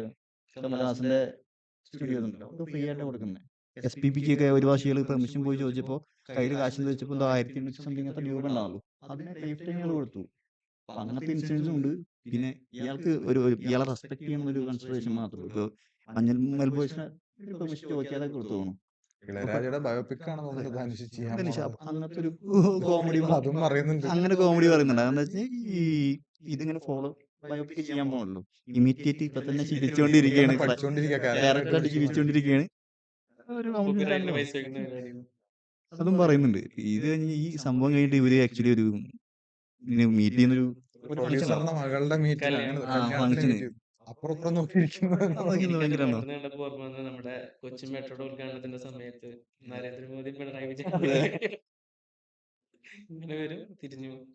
Speaker 3: കമലഹാസന്റെ സ്റ്റുഡിയോ ഉണ്ടല്ലോ, അത് ഫ്രീ ആയിട്ടാണ് കൊടുക്കുന്നത്. SPBക്ക് ഒക്കെ ഒരു ഭാഷകൾ പെർമിഷൻ പോയി ചോദിച്ചപ്പോൾ കയ്യിൽ കാശ് വെച്ചപ്പോൾ എന്തോ 1800 സംതിങ് അത്ര രൂപ ഉണ്ടാവുള്ളൂ. അതിനെ ലൈഫ് ടൈം ഇയാൾ കൊടുത്തു. അപ്പൊ അങ്ങനത്തെ ഇൻസിഡൻസും ഉണ്ട്. പിന്നെ ഇയാൾക്ക് ഇയാളെ റെസ്പെക്ട് ചെയ്യണം എന്നൊരു കൺസിഡറേഷൻ മാത്രമേ ഉള്ളൂ. ഇപ്പൊ മഞ്ഞൾ മെൽബോയ്സിനെ പെർമിഷൻ ചോദിക്കാതെ കൊടുത്തു തോന്നുന്നു.
Speaker 2: ഇളയരാജയുടെ ബയോപിക് ആണ് തോന്നുന്നത് ധനുഷ് ചെയ്യാൻ
Speaker 3: ധനുഷ്
Speaker 2: പോണത്.
Speaker 3: അങ്ങനത്തെ ഒരു കോമഡി
Speaker 2: അതും പറയുന്നുണ്ട്.
Speaker 3: അങ്ങനെ കോമഡി പറയുന്നുണ്ട്. അതെന്ന് വെച്ചാൽ ഈ ഇതിങ്ങനെ ഫോളോ ബയോപിക് ചെയ്യാൻ പോകണല്ലോ, ഇമിറ്റേറ്റ് ഇപ്പൊ തന്നെ ശീലിച്ചുകൊണ്ടിരിക്കുകയാണ്,
Speaker 2: പഠിച്ചുകൊണ്ടിരിക്കുക
Speaker 3: ക്യാരക്ടറായിട്ട് ജീവിച്ചുകൊണ്ടിരിക്കുകയാണ്. ഒരു comedy
Speaker 1: കോപ്പിറൈറ്റിന്
Speaker 3: ആണ്.
Speaker 1: പൈസ വെക്കുന്ന പരിപാടിയാണ്.
Speaker 3: അതും പറയുന്നുണ്ട്. ഇത് കഴിഞ്ഞ് ഈ സംഭവം കഴിഞ്ഞിട്ട് ഇവര് ആക്ച്വലി ഒരു മീറ്റ് ചെയ്യുന്നൊരു
Speaker 2: ഒരു പ്രൊഡ്യൂസറിന്റെ മകളുടെ മീറ്റിൽ അങ്ങനെ കല്യാണത്തിന്
Speaker 3: ഫംഗ്ഷന്
Speaker 2: meet ചെയ്തു. അപ്പുറം നോക്കിയിരിക്കുന്നത്
Speaker 3: അതൊക്കെ
Speaker 1: എനിക്കത്
Speaker 3: ഭയങ്കര
Speaker 1: പെട്ടെന്ന് കണ്ടപ്പോൾ ഓർമ്മ വന്നത് നമ്മുടെ കൊച്ചി മെട്രോയുടെ ഉദ്ഘാടനത്തിന്റെ സമയത്ത് നരേന്ദ്രമോദി പിണറായി വിജയൻ ഇങ്ങനെ വരും, തിരിഞ്ഞു പോകും.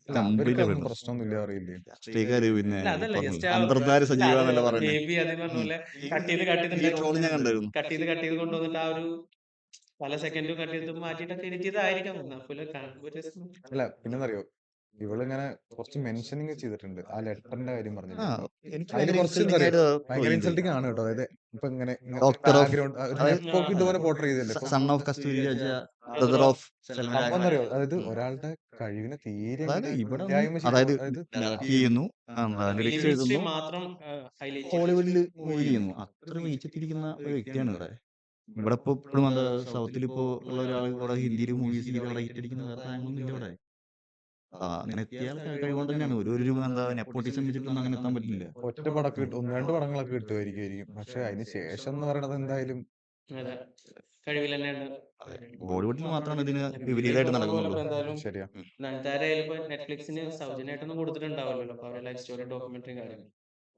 Speaker 2: അവർക്കൊന്നും പ്രശ്നമൊന്നുമില്ല അറിയില്ലേ.
Speaker 3: രാഷ്ട്രീയക്കാര് പിന്നെ
Speaker 1: അല്ല, അതല്ല,
Speaker 3: പറഞ്ഞില്ലേ,
Speaker 1: just ആ-
Speaker 3: അന്തർധാര സജീവാന്നല്ല പറയുന്നത്.
Speaker 1: maybe അതേ പറഞ്ഞ പോലെ കട്ട് ചെയ്ത്
Speaker 3: ഈ troll ഞാൻ കണ്ടായിരുന്നു.
Speaker 1: കട്ട് ചെയ്ത് കൊണ്ടുവന്നിട്ട് ആ ഒരു പല സെക്കൻഡും കട്ട് ചെയ്ത് മാറ്റിയിട്ടൊക്കെ എഡിറ്റ് ചെയ്തായിരിക്കാം. എന്നാ പോലെ കാണുമ്പോൾ ഒരു രസം.
Speaker 2: അല്ല പിന്നെന്നറിയോ, ഇവളിങ്ങനെ കുറച്ച് മെൻഷനിങ് ചെയ്തിട്ടുണ്ട് ആ ലെറ്ററിന്റെ കാര്യം
Speaker 3: ആ,
Speaker 2: പറഞ്ഞില്ലേ.
Speaker 3: എനിക്ക്
Speaker 2: അതില്
Speaker 3: ഭയങ്കര
Speaker 2: കുറച്ച്
Speaker 3: insulting
Speaker 2: എന്താ
Speaker 3: ആയിട്ട്
Speaker 2: ഭയങ്കര
Speaker 3: തോന്നിയിട്ടുണ്ട്.
Speaker 2: ഇൻസൾട്ടിങ് ആണ് കേട്ടോ. അതായത് ഇപ്പൊ ഇങ്ങനെ
Speaker 3: Doctor of-
Speaker 2: ബാക്ക്ഗ്രൗണ്ട് നെപ്പോക്ക് ഇതുപോലെ പോർട്രേ ചെയ്തല്ലേ. ഇപ്പൊ
Speaker 3: son of Kasthuri Raja, brother of Salman
Speaker 2: സംഭവം
Speaker 3: ഖാൻ.
Speaker 2: എന്നറിയോ, അതായത് ഒരാളുടെ കഴിവിനെ തീരെ
Speaker 3: അതായത്
Speaker 2: ഇങ്ങനെ
Speaker 3: ഇവിടെ
Speaker 2: ഇല്ലായ്മ ചെയ്തു.
Speaker 3: അതായത്
Speaker 2: അതായത്
Speaker 3: ഡയറക്റ്റ് ചെയ്യുന്നു, ലിറിക്സ്
Speaker 1: Film history
Speaker 3: എഴുതുന്നു,
Speaker 1: മാത്രം ഹൈലൈറ്റ്
Speaker 3: ഹോളിവുഡിൽ മൂവി ചെയ്യുന്നു. അത്ര മികച്ചിട്ടിരിക്കുന്ന ഒരു വ്യക്തിയാണ് ഇവിടെ. ഇവിടെ ഇപ്പൊ ഇപ്പോഴും എന്താ സൗത്തിൽ ഇപ്പോ ഉള്ള ഒരാൾ ഇവിടെ ഹിന്ദിയിൽ മൂവീസ് ചെയ്ത് ഇവിടെ ഹിറ്റ് അടിക്കുന്ന വേറെ താങ്കളൊന്നും ഇല്ല ഇവിടെ. അങ്ങനെ എത്തിയാൽ കഴിവുകൊണ്ട് തന്നെയാണ്. ഒരു എന്താ നെപ്പോട്ടിസം വെച്ചിട്ടൊന്നും അങ്ങനെ എത്താൻ പറ്റില്ല.
Speaker 2: ഒറ്റ പടക്ക് കിട്ടും, 1-2 പടങ്ങളൊക്കെ കിട്ടുമായിരിക്കും. പക്ഷെ അതിന് ശേഷം എന്ന് പറയണത് എന്തായാലും
Speaker 1: കഴിവിൽ തന്നെയാണ്.
Speaker 3: ബോളിവുഡിൽ മാത്രമാണ് ഇതിന് വിപരീതമായിട്ട് നടക്കുന്നുള്ളൂ.
Speaker 1: എന്തായാലും
Speaker 2: ശരിയാ.
Speaker 1: നയൻതാരയിലിപ്പോ നെറ്റ്ഫ്ലിക്സിന് സൗജന്യമായിട്ടൊന്നും കൊടുത്തിട്ടുണ്ടാവില്ലല്ലോ. അപ്പൊ അവരെ ലൈഫ് സ്റ്റോറി ഡോക്യുമെന്ററി കാര്യം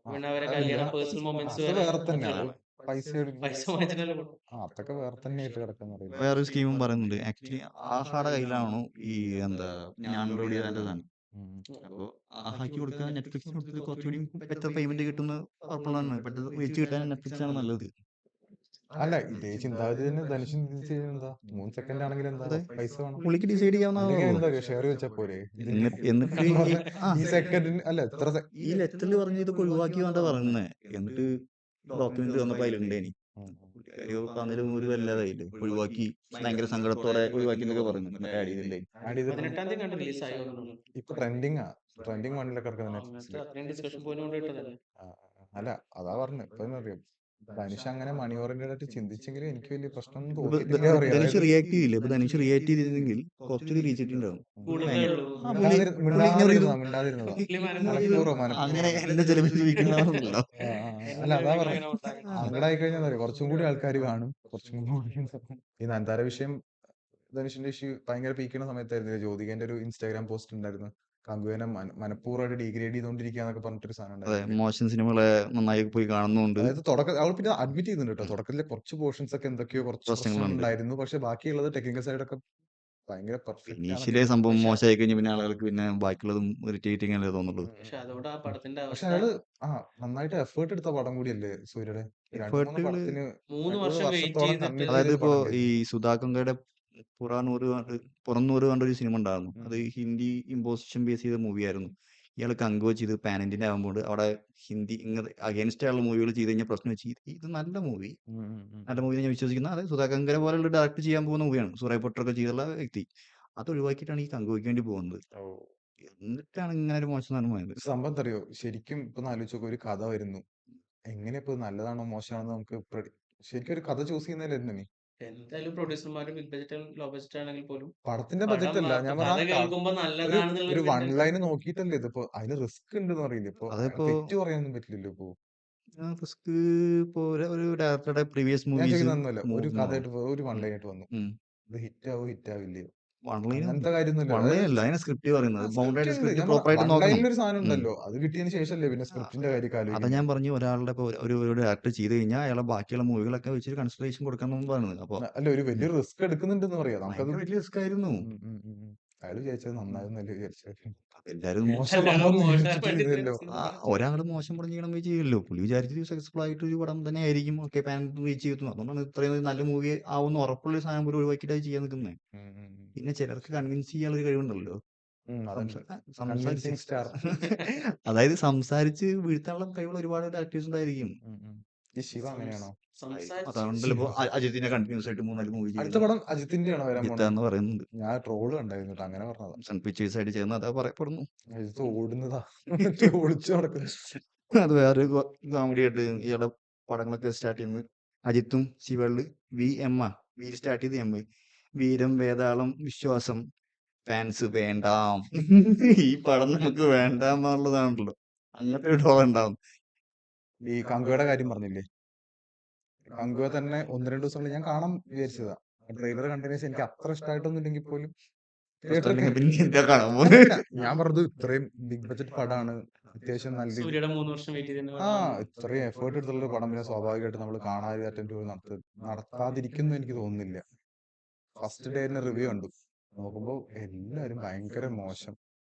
Speaker 1: പിന്നെ അവരെ കല്യാണം പേഴ്സണൽ മൊമെന്റ്സ്
Speaker 2: അത് വേറെ തന്നെ. അത് പൈസ
Speaker 1: പൈസ വാങ്ങിച്ചിട്ടല്ലോ.
Speaker 2: അതൊക്കെ വേറെ തന്നെയായിട്ട് കിടക്കുന്ന
Speaker 3: വേറൊരു സ്കീമും പറയുന്നുണ്ട്. ആക്ച്വലി ആഹാടെ കയ്യിലാണോ ഈ എന്താ ഞാൻ റോഡിയാൻ്റെ സാധനം. അപ്പോ ആഹാക്കി കൊടുക്കാൻ നെറ്റ്ഫ്ലിക്സിന് കൊടുത്തത് കുറച്ചുകൂടി ബെറ്റർ പേയ്മെന്റ് കിട്ടുന്ന ഉറപ്പുള്ളതാണ്. പെട്ടെന്ന് റീച്ച് കിട്ടാൻ നെറ്റ്ഫ്ലിക്സ് ആണ് നല്ലത്.
Speaker 2: അല്ല ഇതേ ചിന്താഗതി തന്നെ ധനുഷിന് എന്താ 3 സെക്കൻഡ് ആണെങ്കിൽ എന്താ പൈസ വേണം.
Speaker 3: പുള്ളിക്ക് ഡിസൈഡ് ചെയ്യാവുന്നതേ
Speaker 2: എന്താ ഷെയർ വെച്ചാ പോരെ.
Speaker 3: എന്നിട്ട്
Speaker 2: ഈ സെക്കൻഡിന് അല്ല എത്ര
Speaker 3: ഈ ലെറ്ററിൽ പറഞ്ഞ ഇതൊക്കെ ഒഴിവാക്കി വേണ്ട പറയുന്നത്. എന്നിട്ട് ഡോക്യുമെന്റ് വന്നപ്പോ അതിലുണ്ടേനി പറഞ്ഞാലും ഒരു വല്ലാതായില്ലേ, ഒഴിവാക്കി ഭയങ്കര സങ്കടത്തോടെ ഒഴിവാക്കി എന്നൊക്കെ പറഞ്ഞു. മറ്റേ ആഡ് ചെയ്തില്ലേ.
Speaker 1: 18-ാം തീയതി കണ്ട് റിലീസായി.
Speaker 2: ഇപ്പൊ ട്രെൻഡിങ് വണ്ണിലൊക്കെ
Speaker 1: അത്രയും ഡിസ്കഷൻ പോയിന്റ് കൊണ്ട് കിട്ടുന്നല്ലേ.
Speaker 2: അല്ല അതാ പറഞ്ഞു. ഇപ്പൊ അറിയാം ധനുഷ് അങ്ങനെ മണി ഓറിയന്റഡ് ആയിട്ട് ചിന്തിച്ചെങ്കിലും എനിക്ക് വലിയ പ്രശ്നം
Speaker 3: ധനുഷ് റിയാക്ട് ചെയ്തില്ല. ഇപ്പൊ ധനുഷ് റിയാക്ട് ചെയ്തിരുന്നെങ്കിൽ കുറച്ചുകൂടി റീച്ച് ഇട്ടുണ്ടാവും.
Speaker 1: കൂടുതലേ ഉള്ളൂ. അങ്ങനെ
Speaker 3: എന്റെ ചെലവിൽ ജീവിക്കുന്നതാണല്ലോ.
Speaker 2: അല്ല അതാ പറഞ്ഞു. അങ്ങടായി കഴിഞ്ഞാൽ കുറച്ചും കൂടി ആൾക്കാർ കാണും. കുറച്ചും കൂടി ഈ നയൻതാര വിഷയം ധനുഷിന്റെ ഇഷ്യൂ ഭയങ്കര പീക്കുന്ന സമയത്തായിരുന്നില്ല ജ്യോതികന്റെ ഒരു ഇൻസ്റ്റാഗ്രാം പോസ്റ്റ് ഉണ്ടായിരുന്നു. കങ്കുവിനെ മനഃപൂർവ്വമായിട്ട് ഡിഗ്രേഡ് ചെയ്തോണ്ടിരിക്കാന്നൊക്കെ പറഞ്ഞിട്ടൊരു സാധനം.
Speaker 3: മോശം സിനിമകളെ നന്നായി പോയി കാണുന്നുണ്ട്.
Speaker 2: അതായത് അവൾ പിന്നെ അഡ്മിറ്റ് ചെയ്യുന്നുണ്ട് കേട്ടോ. തുടക്കത്തിലെ കുറച്ച് പോർഷൻസ് ഒക്കെ എന്തൊക്കെയോ കുറച്ച് പ്രശ്നങ്ങളുണ്ടായിരുന്നു. പക്ഷെ ബാക്കിയുള്ളത് ടെക്നിക്കൽ സൈഡൊക്കെ ഭയങ്കര പെർഫെക്റ്റ്.
Speaker 3: ഇനീഷ്യലി സംഭവം മോശമായി കഴിഞ്ഞ പിന്നെ ആളുകൾക്ക് പിന്നെ ബാക്കിയുള്ളതും ഇറിറ്റേറ്റിംഗ് അല്ലേ തോന്നുള്ളൂ.
Speaker 1: പക്ഷെ
Speaker 2: അയാള് നന്നായിട്ട് എഫേർട്ട് എടുത്ത പടം കൂടിയല്ലേ സൂര്യയുടെ.
Speaker 1: 3 വർഷം
Speaker 3: അതായത് ഇപ്പോ ഈ സുധാകങ്കയുടെ പുറന്നൂറ് കണ്ട ഒരു സിനിമ ഉണ്ടായിരുന്നു. അത് ഹിന്ദി ഇമ്പോസിഷൻ ബേസ് ചെയ്ത മൂവി ആയിരുന്നു. ഇയാൾ കങ്കോ ചെയ്ത് പാൻ ഇന്ത്യൻ ആകുമ്പോൾ അവിടെ ഹിന്ദി ഇങ്ങനെ അഗേൻസ്റ്റ് ആയുള്ള മൂവികൾ ചെയ്ത് കഴിഞ്ഞാൽ പ്രശ്നം വെച്ച് ഇത് നല്ല മൂവി ഞാൻ വിശ്വസിക്കുന്ന. അതായത് സുധാകങ്കരെ പോലുള്ള ഡയറക്ട് ചെയ്യാൻ പോകുന്ന മൂവിയാണ്. സുറൈ പൊട്ടറൊക്കെ ചെയ്തുള്ള വ്യക്തി അത് ഒഴിവാക്കിയിട്ടാണ് ഈ കങ്കോയ്ക്ക് വേണ്ടി പോകുന്നത്. എന്നിട്ടാണ് ഇങ്ങനെ ഒരു മോശം സാധനമായത്.
Speaker 2: സംഭവം അറിയോ, ശരിക്കും ഇപ്പൊ ആലോചിച്ചൊക്കെ ഒരു കഥ വരുന്നു. എങ്ങനെ ഇപ്പൊ നല്ലതാണോ മോശമാണോ നമുക്ക് ശരിക്കും ഒരു കഥ ചൂസ് ചെയ്യുന്നതിലായിരുന്നു നീ.
Speaker 1: എന്തായാലും പ്രൊഡ്യൂസർമാരും ബിഗ് ബഡ്ജറ്റ് ലോ ബഡ്ജറ്റ് ആണെങ്കിൽ പോലും
Speaker 2: പടത്തിന്റെ ബഡ്ജറ്റ് അല്ല ഞാൻ ഒരു വൺ ലൈൻ നോക്കിയിട്ടല്ലേ ഇതിപ്പോ. അതിന് റിസ്ക് ഉണ്ടെന്ന് അറിയില്ല. ഇപ്പൊ തെറ്റ് പറയാനൊന്നും പറ്റില്ലല്ലോ. ഇപ്പൊ
Speaker 3: റിസ്ക് ഇപ്പോ ഒരു ഡയറക്ടറുടെ പ്രീവിയസ് മൂവീസ്
Speaker 2: ഒരു കഥയായിട്ട് ഒരു വൺ ലൈൻ ആയിട്ട് വന്നു. ഇത് ഹിറ്റ് ആവില്ലയോ അങ്ങനത്തെ
Speaker 3: സ്ക്രിപ്റ്റ് പറയുന്നത്
Speaker 2: ഒരു സാധനം ഉണ്ടല്ലോ. അത് കിട്ടിയതിന് ശേഷമല്ലേ പിന്നെ സ്ക്രിപ്റ്റിന്റെ കാര്യം.
Speaker 3: അതാ ഞാൻ പറഞ്ഞു, ഒരാളുടെ ഒരു ഡയറക്ടർ ചെയ്ത് കഴിഞ്ഞാൽ അയാളെ ബാക്കിയുള്ള മൂവികളൊക്കെ വെച്ച് കൺസിഡറേഷൻ കൊടുക്കണം പറയുന്നത്. അപ്പൊ
Speaker 2: അല്ല ഒരു വലിയ റിസ്ക് എടുക്കുന്നുണ്ടെന്ന് പറയാം. നമുക്കത്
Speaker 3: വലിയ റിസ്ക് ആയിരുന്നു.
Speaker 2: അയാൾ വിചാരിച്ചത് നന്നായിരുന്നല്ലേ വിചാരിച്ചത്.
Speaker 3: എല്ലാരും
Speaker 2: മോശം
Speaker 1: അല്ല,
Speaker 2: പടം
Speaker 1: മോശം
Speaker 2: വിചാരിച്ചിട്ട്
Speaker 1: പണ്ടിട്ട്
Speaker 2: ചെയ്തല്ലോ.
Speaker 3: ഒരാള് മോശം പടം ചെയ്യണം ചെയ്യല്ലോ. പുള്ളി വിചാരിച്ചത് സക്സസ്ഫുൾ ആയിട്ട് ഒരു പടം തന്നെ ആയിരിക്കും. ഓക്കെ, പാൻ റീച്ച് ചെയ്തു. അതുകൊണ്ടാണ് ഇത്രയും നല്ല മൂവി ആവുന്ന ഉറപ്പുള്ള സാധനം പോലും ഒഴിവാക്കിയിട്ടാണ് ചെയ്യാൻ നിൽക്കുന്നത്. പിന്നെ ചിലർക്ക് കൺവിൻസ് ചെയ്യാനുള്ള ഒരു കഴിവുണ്ടല്ലോ.
Speaker 2: അതുണ്ട്.
Speaker 3: സംസാരിച്ച്
Speaker 2: കൺവിൻസിങ് സ്റ്റാർ.
Speaker 3: അതായത് സംസാരിച്ച് വീഴ്ത്താനുള്ള കഴിവുള്ള ഒരുപാട് ആക്ടേഴ്സ് ഉണ്ടായിരിക്കും.
Speaker 2: ഈ ശിവ അങ്ങനെയാണോ?
Speaker 3: അതുകൊണ്ടല്ലോ ഇപ്പൊ അജിത്തിനെ കണ്ടിന്യൂസ് ആയിട്ട് 3-4 മൂവി
Speaker 2: അടുത്ത
Speaker 3: ചെയ്യുന്നത്.
Speaker 2: പടം അജിത്തിന്റെ ആണോ വരാൻ പോണത്?
Speaker 3: അജിത്താന്ന് പറയുന്നുണ്ട്.
Speaker 2: ഞാൻ ട്രോള് കണ്ടായിരുന്നു കേട്ടോ, അങ്ങനെ പറഞ്ഞതാ.
Speaker 3: സൺ പിക്ചേഴ്സ് ആയിട്ട് ചേർന്ന് അതാ പറയപ്പെടുന്നു.
Speaker 2: അജിത്ത് ഓടുന്നതാ, ഒളിച്ചു നടക്കുന്നു.
Speaker 3: അത് വേറെ കോമഡി ആയിട്ട് ഇയാളുടെ പടങ്ങളൊക്കെ സ്റ്റാർട്ട് ചെയ്യുന്നത് അജിത്തും ശിവള്ള് വി സ്റ്റാർട്ട് ചെയ്ത് എം വീരം വേതാളം വിശ്വാസം ഫാൻസ് വേണ്ടാം ഈ പടം നമുക്ക് വേണ്ടാന്നുള്ളതാണല്ലോ. അങ്ങനത്തെ ഒരു ടോൾ ഉണ്ടാവും.
Speaker 2: ഈ കങ്കുവയുടെ കാര്യം പറഞ്ഞില്ലേ, കങ്കുവ തന്നെ 1-2 ദിവസം കൊണ്ട് ഞാൻ കാണാൻ വിചാരിച്ചതാ. ട്രെയിലർ കണ്ടതിന് ശേഷം എനിക്ക് അത്ര ഇഷ്ടമായിട്ടൊന്നും ഇല്ലെങ്കിൽ പോലും
Speaker 3: ഇഷ്ടമല്ലെങ്കിൽ പിന്നെ എന്താ കാണാൻ പോകുന്നത്?
Speaker 2: അല്ലല്ല, ഞാൻ പറഞ്ഞത് ഇത്രയും ബിഗ് ബഡ്ജറ്റ് പടമാണ്, അത്യാവശ്യം നല്ല രീതി
Speaker 1: സൂര്യയുടെ 3 വർഷം വെയിറ്റ് ചെയ്തതിന്റെ
Speaker 2: ആ
Speaker 1: പടമാണ്.
Speaker 2: ഇത്രയും എഫേർട്ട് എടുത്തുള്ള പടം പിന്നെ സ്വാഭാവികമായിട്ട് നമ്മൾ കാണാതെ അറ്റൻഡ് പോയി നടത്താതിരിക്കുന്നു എനിക്ക് തോന്നുന്നില്ല. ഫസ്റ്റ് ഡേ തന്നെ റിവ്യൂ കണ്ടു, നോക്കുമ്പോ എല്ലാരും ഭയങ്കര മോശം.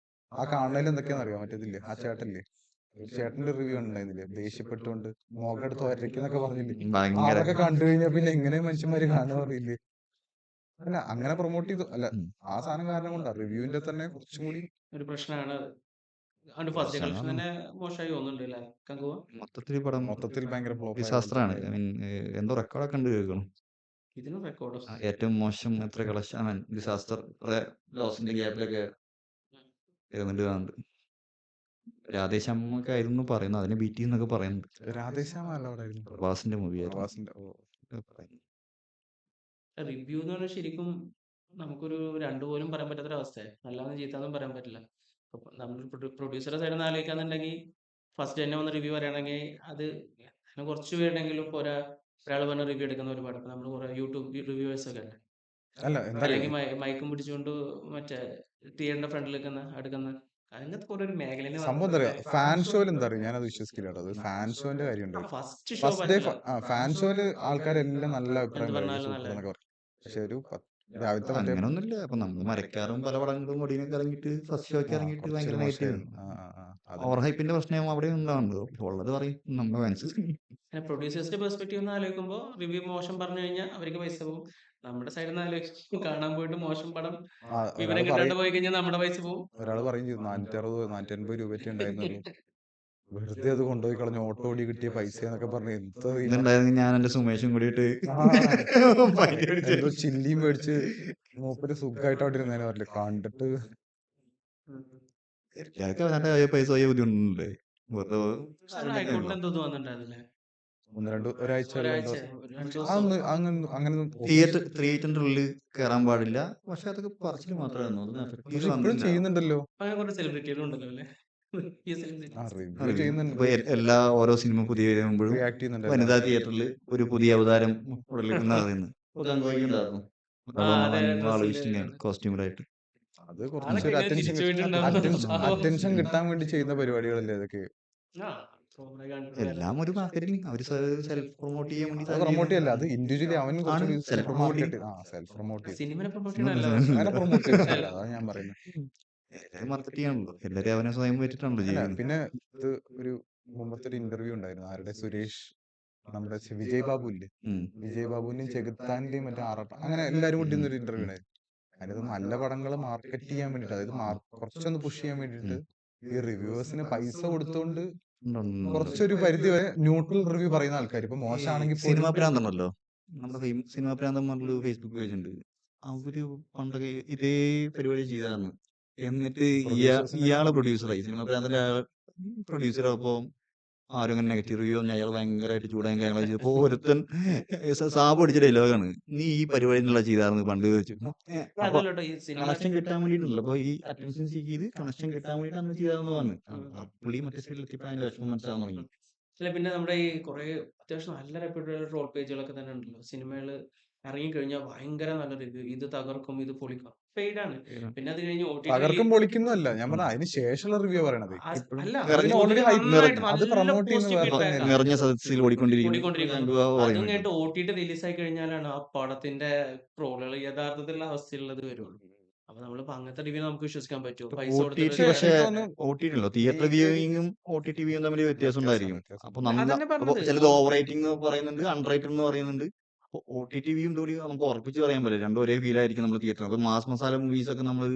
Speaker 2: ആ കാണുന്നതിൽ എന്തൊക്കെയാണെന്ന് അറിയാൻ പറ്റത്തില്ലേ, ആ ചേട്ടല്ലേ, ഒരു ചേട്ടന്റെ റിവ്യൂ ഉണ്ടായിരുന്നില്ലേ, ദേഷ്യപ്പെട്ടുകൊണ്ട് മുഖെടുത്ത് ഒരയ്ക്കുന്നൊക്കെ പറഞ്ഞില്ലേ,
Speaker 3: ഭയങ്കര
Speaker 2: അതൊക്കെ കണ്ടു കഴിഞ്ഞാൽ പിന്നെ എങ്ങനെ മനുഷ്യന്മാര് കാണുക അറിയില്ലേ. അല്ല അങ്ങനെ പ്രൊമോട്ട് ചെയ്തു, അല്ല ആ സാധനം കാരണം കൊണ്ടാ റിവ്യൂവിന്റെ തന്നെ കുറച്ചും കൂടി
Speaker 1: ഒരു പ്രശ്നമാണ് അത്. അവന്റെ ഫസ്റ്റ് ഡേ കളക്ഷൻ തന്നെ മോശമായി തോന്നുന്നുണ്ട് അല്ലേ കങ്കുവ?
Speaker 3: മൊത്തത്തിൽ പടം
Speaker 2: മൊത്തത്തിൽ ഭയങ്കര ഫ്ലോപ്പ്
Speaker 3: ഡിസാസ്റ്ററാണ്. ഐ മീൻ എന്തോ റെക്കോർഡൊക്കെ ഉണ്ട് കേൾക്കണം.
Speaker 1: ഇതിനും റെക്കോർഡോ?
Speaker 3: ഏറ്റവും മോശം എത്ര കളക്ഷൻ ഡിസാസ്റ്റർ ലോസിന്റെ ഗ്യാപ്പിലൊക്കെ ഇരുന്നിട്ട് കാണുന്നുണ്ട്. രാധേശ്യാമൊക്കെ ആയിരുന്നു പറയുന്നത്, അതിനെ ബീറ്റ് ചെയ്യുന്നൊക്കെ പറയുന്നുണ്ട്.
Speaker 2: രാധേശ്യാമല്ല അവിടെ ആയിരുന്നു,
Speaker 3: പ്രഭാസിന്റെ മൂവി ആയിരുന്നു.
Speaker 2: പ്രവാസിന്റെ.
Speaker 1: റിവ്യൂ എന്ന് പറഞ്ഞാൽ ശരിക്കും നമുക്കൊരു രണ്ടു പോലും പറയാൻ പറ്റാത്തൊരവസ്ഥയാണ്. നല്ലതെന്ന് ചീത്താന്നും പറയാൻ പറ്റില്ല. നമ്മൾ പ്രൊഡ്യൂസറുടെ സൈഡിൽ നിന്ന് ആലോചിക്കാന്നുണ്ടെങ്കിൽ ഫസ്റ്റ് തന്നെ വന്ന് റിവ്യൂ പറയുകയാണെങ്കിൽ അത് കുറച്ച് പേരുണ്ടെങ്കിലും ഒരാൾ പറഞ്ഞ റിവ്യൂ എടുക്കുന്ന ഒരുപാട് നമ്മൾ കുറെ യൂട്യൂബ് റിവ്യൂവേഴ്സ് ഒക്കെ ഉണ്ട്.
Speaker 2: അല്ല എന്താ
Speaker 1: അല്ലെങ്കിൽ മൈക്കും പിടിച്ചുകൊണ്ട് മറ്റേ തിയേറ്ററിന്റെ ഫ്രണ്ടിൽ അടുക്കുന്ന അങ്ങനത്തെ കുറെ ഒരു മേഖലയിൽ
Speaker 2: സംഭവം എന്താ പറയാ, ഫാൻ ഷോയിൽ എന്താ പറയാ, ഞാനത് വിശ്വസിക്കില്ല കേട്ടോ. അത് ഫാൻ ഷോന്റെ കാര്യമുണ്ട്.
Speaker 1: ഫസ്റ്റ് ഷോ
Speaker 2: ഫസ്റ്റ് ഡേ
Speaker 1: പറ്റില്ല.
Speaker 2: ഫാൻ ഷോയില് ആൾക്കാരെല്ലാം നല്ല അഭിപ്രായം
Speaker 1: എന്ത്
Speaker 2: പറയും,
Speaker 1: പറഞ്ഞാലും
Speaker 2: സൂപ്പർ
Speaker 1: നല്ല
Speaker 2: എന്നൊക്കെ പറയും. പക്ഷെ ഒരു രാവിലത്തെ മറ്റേ
Speaker 3: അങ്ങനൊന്നുമില്ല. അപ്പൊ നമ്മൾ മരക്കാറും പല പടങ്ങളും ഒടിനൊക്കെ ഇറങ്ങിയിട്ട് ഫസ്റ്റ് ഷോക്ക് ഇറങ്ങിയിട്ട്
Speaker 2: കുറച്ച്
Speaker 3: ഭയങ്കര നെഗറ്റീവ്
Speaker 2: മോശമായിരുന്നു.
Speaker 3: ഓവർ ഹൈപ്പിന്റെ പ്രശ്നം അവിടെ ഉണ്ടാവുന്നത്. ഉള്ളത് പറയും നമ്മുടെ ഫാൻസ്.
Speaker 1: പ്രൊഡ്യൂസേഴ്സിന്റെ പെർസ്പെക്റ്റീവ് നിന്ന് ആലോചിക്കുമ്പോൾ റിവ്യൂ മോശം പറഞ്ഞു കഴിഞ്ഞാൽ അവർക്ക് പൈസ പോകും. നമ്മുടെ സൈഡിൽ നിന്ന് ആലോചിക്കും കാണാൻ പോയിട്ട് മോശം പടം വിവരം കിട്ടാണ്ട് പോയി കഴിഞ്ഞാൽ നമ്മുടെ പൈസ പോകും.
Speaker 2: ഒരാൾ പറയും ചെയ്തു 460-480 രൂപയ്ക്ക് ഉണ്ടായിരുന്നുള്ളൂ, വെറുതെ അത് കൊണ്ടുപോയി കളഞ്ഞു, ഓട്ടോ ഓടി കിട്ടിയ പൈസ എന്നൊക്കെ പറഞ്ഞു.
Speaker 3: ഇതുണ്ടായിരുന്നു ഞാൻ എന്റെ സുമേഷും കൂടിയിട്ട്
Speaker 2: എന്തോ ചില്ലിയും മേടിച്ച് മൂപ്പര് സുഖമായിട്ട് അവിടെ ഇരുന്നേനെ പറഞ്ഞില്ല കണ്ടിട്ട്.
Speaker 3: പൈസ പോയ ബുദ്ധിമുട്ടുണ്ട്.
Speaker 1: ഹൈക്കോടതിയിൽ എന്തോ വന്നിട്ടുണ്ടായിരുന്നില്ലേ?
Speaker 2: ഒരാഴ്ച
Speaker 3: തിയേറ്ററിന്റെ ഉള്ളിൽ കയറാൻ പാടില്ല. പക്ഷെ അതൊക്കെ പറച്ചിൽ
Speaker 2: ഇപ്പോഴും ചെയ്യുന്നുണ്ടല്ലോ,
Speaker 1: അങ്ങനെ കുറെ സെലിബ്രിറ്റികളും ഉണ്ടല്ലോ അല്ലേ?
Speaker 2: റിവ്യൂ ചെയ്യുന്നുണ്ട്.
Speaker 3: എല്ലാ ഓരോ സിനിമ പുതിയ വരുമ്പോഴും
Speaker 2: റിയാക്ട് ചെയ്യുന്നുണ്ട്.
Speaker 3: വനിതാ തിയേറ്ററിൽ ഒരു പുതിയ അവതാരം ഉടലെടുക്കുന്നതായിരുന്നു. കോസ്റ്റ്യൂമറായിട്ട്
Speaker 2: അത് കുറച്ചൊരു അറ്റൻഷൻ കിട്ടാൻ വേണ്ടി ചെയ്യുന്ന പരിപാടികളല്ലേ അതൊക്കെ.
Speaker 3: എല്ലാം ഒരു മാർക്കറ്റിംഗ്. അവര് സെൽഫ് പ്രൊമോട്ട് ചെയ്യാൻ വേണ്ടി
Speaker 2: പ്രൊമോട്ട് ചെയ്യല്ല, അത് ഇൻഡിവിജ്വലി അവൻ
Speaker 3: self promote
Speaker 2: self promote
Speaker 1: cinema
Speaker 2: അങ്ങനെ പ്രൊമോട്ട് ചെയ്തില്ല, അതാണ് ഞാൻ പറയുന്നത്.
Speaker 3: എല്ലാവരും മാർക്കറ്റ് ചെയ്യാണല്ലോ, എല്ലാവരും അവനെ സ്വയം പറ്റിട്ടാണല്ലോ ചെയ്യുന്നത്.
Speaker 2: പിന്നെ ഇത് ഒരു മുമ്പത്തെ ഒരു ഇന്റർവ്യൂ ഉണ്ടായിരുന്നു, ആരുടെ, സുരേഷ്, നമ്മുടെ വിജയ് ബാബു ഇല്ലേ, വിജയ് ബാബുവിന്റെയും ചെകുത്താന്റെയും മറ്റേ ആറട്ടം, അങ്ങനെ എല്ലാരും കൂടി ഒരു ഇന്റർവ്യൂ ഉണ്ടായിരുന്നു. അതിനകത്ത് നല്ല പടങ്ങൾ മാർക്കറ്റ് ചെയ്യാൻ വേണ്ടിട്ട്, അതായത് കുറച്ചൊന്ന് പുഷ് ചെയ്യാൻ വേണ്ടിട്ട് ഈ റിവ്യൂവേഴ്സിന് പൈസ കൊടുത്തോണ്ട് കുറച്ചൊരു പരിധി വരെ ന്യൂട്രൽ റിവ്യൂ പറയുന്ന ആൾക്കാർ, ഇപ്പൊ മോശമാണെങ്കിൽ
Speaker 3: സിനിമ പ്രാന്തണ്ടല്ലോ, നമ്മുടെ സിനിമ പ്രാന്തം പറഞ്ഞൊരു ഫേസ്ബുക്ക് പേജ് ഉണ്ട്. അവര് പണ്ടൊക്കെ ഇതേ പരിപാടി ചെയ്താണ്. എന്നിട്ട് ഇയാളെ പ്രൊഡ്യൂസറായി, സിനിമ പ്രാന്തന്റെ പ്രൊഡ്യൂസറപ്പോ ആരും അങ്ങനെ നെഗറ്റീവ് റിവ്യൂ അയാൾ ഭയങ്കരമായിട്ട് ചൂടാൻ കാര്യങ്ങൾ ചെയ്തപ്പോ ഒരുത്തൻ സാബ് അടിച്ച ഡയലോഗാണ്, നീ ഈ പരിപാടിനുള്ള ചെയ്തായിരുന്നു പണ്ട് ചോദിച്ചു. അപ്പൊ കണക്ഷൻ കിട്ടാൻ വേണ്ടിയിട്ടുണ്ടല്ലോ, അപ്പൊ ഈ അറ്റൻഷൻ സീക്ക് ചെയ്ത് കണക്ഷൻ കിട്ടാൻ വേണ്ടിയിട്ട് അന്ന് ചെയ്താന്ന് പറഞ്ഞു. പുള്ളി മറ്റേ സൈഡിലെത്തിയപ്പോ അതിന്റെ വിഷമം മനസ്സിലാകാൻ തുടങ്ങി.
Speaker 1: അല്ല പിന്നെ നമ്മുടെ ഈ കുറെ അത്യാവശ്യം നല്ല റെപ്യൂട്ടഡ് ട്രോൾ പേജുകളൊക്കെ തന്നെ ഉണ്ടല്ലോ, സിനിമകള് ഇറങ്ങിക്കഴിഞ്ഞാൽ ഭയങ്കര നല്ല റിവ്യൂ, ഇത് തകർക്കും ഇത് പൊളിക്കും, പെയ്ഡാണ്. പിന്നെ അത് കഴിഞ്ഞ്
Speaker 2: തകർക്കും പൊളിക്കുന്നല്ല ഞാൻ പറഞ്ഞ, അതിന് ശേഷമുള്ള റിവ്യൂ പറയണത്.
Speaker 3: നിറഞ്ഞ സദസ്സിൽ ഓടിക്കൊണ്ടിരിക്കും.
Speaker 1: അതും കേട്ട് OTT റിലീസ് ആയി കഴിഞ്ഞാലാണ് ആ പടത്തിന്റെ ട്രോളുകൾ യഥാർത്ഥത്തിലുള്ള അവസ്ഥയുള്ളത് വരുള്ളൂ. അപ്പൊ നമ്മളിപ്പോ അങ്ങനത്തെ റിവ്യൂ നമുക്ക് വിശ്വസിക്കാൻ പറ്റുമോ?
Speaker 3: ഒ
Speaker 1: പൈസ
Speaker 3: ടി
Speaker 1: കൊടുത്തിട്ട്
Speaker 3: ടി
Speaker 1: ഒരു
Speaker 3: പക്ഷേ
Speaker 2: എനിക്ക് തോന്നുന്നു
Speaker 3: OTT ഉണ്ടല്ലോ,
Speaker 2: ഈ
Speaker 3: തിയേറ്റർ
Speaker 2: ഒരു
Speaker 3: വ്യൂയിങ്ങും OTT വ്യൂയിങ്ങും തമ്മിൽ വ്യത്യാസം
Speaker 2: വ്യത്യാസമുണ്ട്
Speaker 3: ഉണ്ടായിരിക്കും. അപ്പൊ
Speaker 2: വ്യത്യാസമുണ്ട്.
Speaker 1: അതന്നെ
Speaker 3: അപ്പൊ
Speaker 1: പറഞ്ഞത്.
Speaker 3: ചിലത് ഓവർ റേറ്റിംഗ് എന്ന് പറയുന്നുണ്ട്, അണ്ടർ റേറ്റഡ് എന്ന് പറയുന്നുണ്ട്. അപ്പൊ OTT വ്യൂയും കൂടി നമുക്ക് ഉറപ്പിച്ച് പറയാൻ പറ്റില്ല. രണ്ടും ഒരേ ഫീൽ ആയിരിക്കും നമ്മൾ തിയേറ്ററിൽ. അപ്പൊ മാസ് മസാല മൂവീസ് ഒക്കെ നമ്മൾ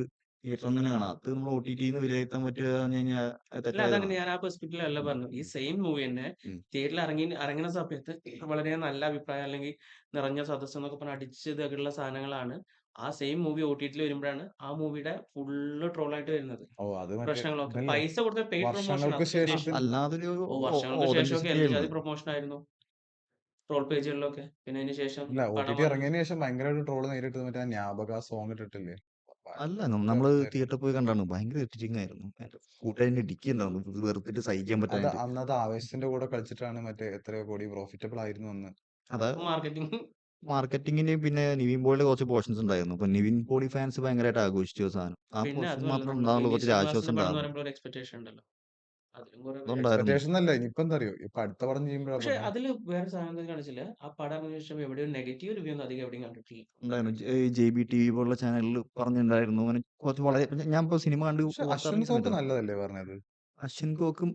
Speaker 3: തിയേറ്ററിൽ തന്നെ കാണാം. അത് നമ്മൾ OTT ന്ന് വിലയിരുത്താൻ പറ്റുക എന്ന് കഴിഞ്ഞാൽ അത്
Speaker 1: അല്ല
Speaker 3: തെറ്റായതാണ്.
Speaker 1: അതങ്ങനെ ഞാൻ ആ പെർസ്പെക്റ്റീവിലല്ല പറഞ്ഞത്. ഈ സെയിം മൂവി തന്നെ
Speaker 3: ഉം.
Speaker 1: തിയേറ്ററിൽ ഇറങ്ങുന്ന സമയത്ത് വളരെ നല്ല അഭിപ്രായം അല്ലെങ്കിൽ നിറഞ്ഞ സദസ്സ് എന്നൊക്കെ പറഞ്ഞ് അടിച്ചതൊക്കെയുള്ള സാധനങ്ങളാണ് ആ സെയിം മൂവി OTT വരുമ്പോഴാണ് ആ മൂവിയുടെ ഫുള്ള് ട്രോളായിട്ട് വരുന്നത്.
Speaker 2: ഓ അത് മറ്റേ
Speaker 1: പ്രശ്നങ്ങളൊക്കെ
Speaker 2: ഇതല്ലേ
Speaker 1: പൈസ കൊടുത്ത പെയ്ഡ് പ്രൊമോഷൻ
Speaker 2: വർഷങ്ങൾക്ക് ശേഷത്തിൽ
Speaker 3: അല്ലാതൊരു
Speaker 1: വർഷങ്ങൾക്ക് ശേഷമൊക്കെ
Speaker 3: ഓതന്റിസിറ്റി
Speaker 1: എന്ത്
Speaker 3: ആയിരുന്നു.
Speaker 1: ജാതി പ്രൊമോഷൻ ആയിരുന്നു ട്രോൾ പേജുകളിലൊക്കെ. പിന്നെ അതിന് ശേഷം
Speaker 2: ഇല്ല ഒ ടി
Speaker 1: പടം
Speaker 2: ടി
Speaker 1: വന്നു.
Speaker 2: ഇറങ്ങിയതിന് ശേഷം ഭയങ്കരമായിട്ട് ട്രോള് നേരിട്ട് മറ്റേ ആ ജ്ഞാപക സോങ് ഇട്ടിട്ടില്ലേ
Speaker 3: അല്ല
Speaker 2: ഭയങ്കര
Speaker 3: നമ്മള്
Speaker 2: ഇതായിരുന്നു.
Speaker 3: തിയേറ്ററിൽ പോയി കണ്ടാണ്. ഭയങ്കര എഡിറ്റിംഗ് ആയിരുന്നു. കൂട്ടുകാരൻ്റെ ഡിക്കി ഉണ്ടായിരുന്നു. ഇത് വെറുത്തിട്ട് സഹിക്കാൻ
Speaker 2: അത്
Speaker 3: പറ്റാഞ്ഞിട്ട്.
Speaker 2: അന്നത് ആവേശത്തിന്റെ കൂടെ കളിച്ചിട്ടാണ് മറ്റേ എത്രയോ കോടി പ്രോഫിറ്റബിൾ ആയിരുന്നു അന്ന്.
Speaker 3: അതാ
Speaker 1: മാർക്കറ്റിംഗ്
Speaker 3: മാർക്കറ്റിങ്ങിന്റെയും പിന്നെ നിവിൻ പോളിയുടെ കുറച്ച് പോർഷൻസ് ഉണ്ടായിരുന്നു. അപ്പൊ നിവിൻ പോളി ഫാൻസ് ഭയങ്കരമായിട്ട് ആഘോഷിച്ചു ആ സാധനം. ആ
Speaker 1: പിന്നെ
Speaker 3: പോർഷൻ
Speaker 1: അതുമല്ല
Speaker 3: മാത്രം
Speaker 1: നമ്മളിപ്പോ
Speaker 3: ഉണ്ടാകുമ്പോൾ കുറച്ചൊരു
Speaker 1: ഇനീഷ്യൽ
Speaker 3: ആശ്വാസം
Speaker 1: ക്ലാസ്സിൽ പടം എന്ന്
Speaker 3: ഉണ്ടായിരുന്നു.
Speaker 1: പറയുമ്പോൾ ഒരു എക്സ്പെക്ടേഷൻ ഉണ്ടല്ലോ. അതിലും കുറെ
Speaker 3: അതുണ്ടായിരുന്നു.
Speaker 2: എക്സ്പെക്ടേഷൻ അല്ല ഇനിയിപ്പോ എന്താ അറിയോ ഇപ്പൊ അടുത്ത പടം ചെയ്യുമ്പോഴാ
Speaker 1: പക്ഷെ അതില് വേറെ സാധനം എന്താ കാണിച്ചില്ല. ആ പടം ഇറങ്ങിയ ശേഷം എവിടെയും നെഗറ്റീവ് റിവ്യൂ ഒന്നും അധികം എവിടെയും കണ്ടിട്ടില്ല.
Speaker 3: ഉണ്ടായിരുന്നു. JBTV പോലുള്ള ചാനലിൽ പറഞ്ഞിട്ടുണ്ടായിരുന്നു. അങ്ങനെ കുറച്ച് വളരെ ഞാൻ ഇപ്പോൾ സിനിമ കണ്ട്
Speaker 2: പക്ഷെ അശ്വിൻ
Speaker 3: പുറത്തിറങ്ങിയ
Speaker 2: സോക്ക്
Speaker 3: സമയത്താണ്
Speaker 2: നല്ലതല്ലേ പറഞ്ഞത്
Speaker 3: അശ്വിൻ കോക്കും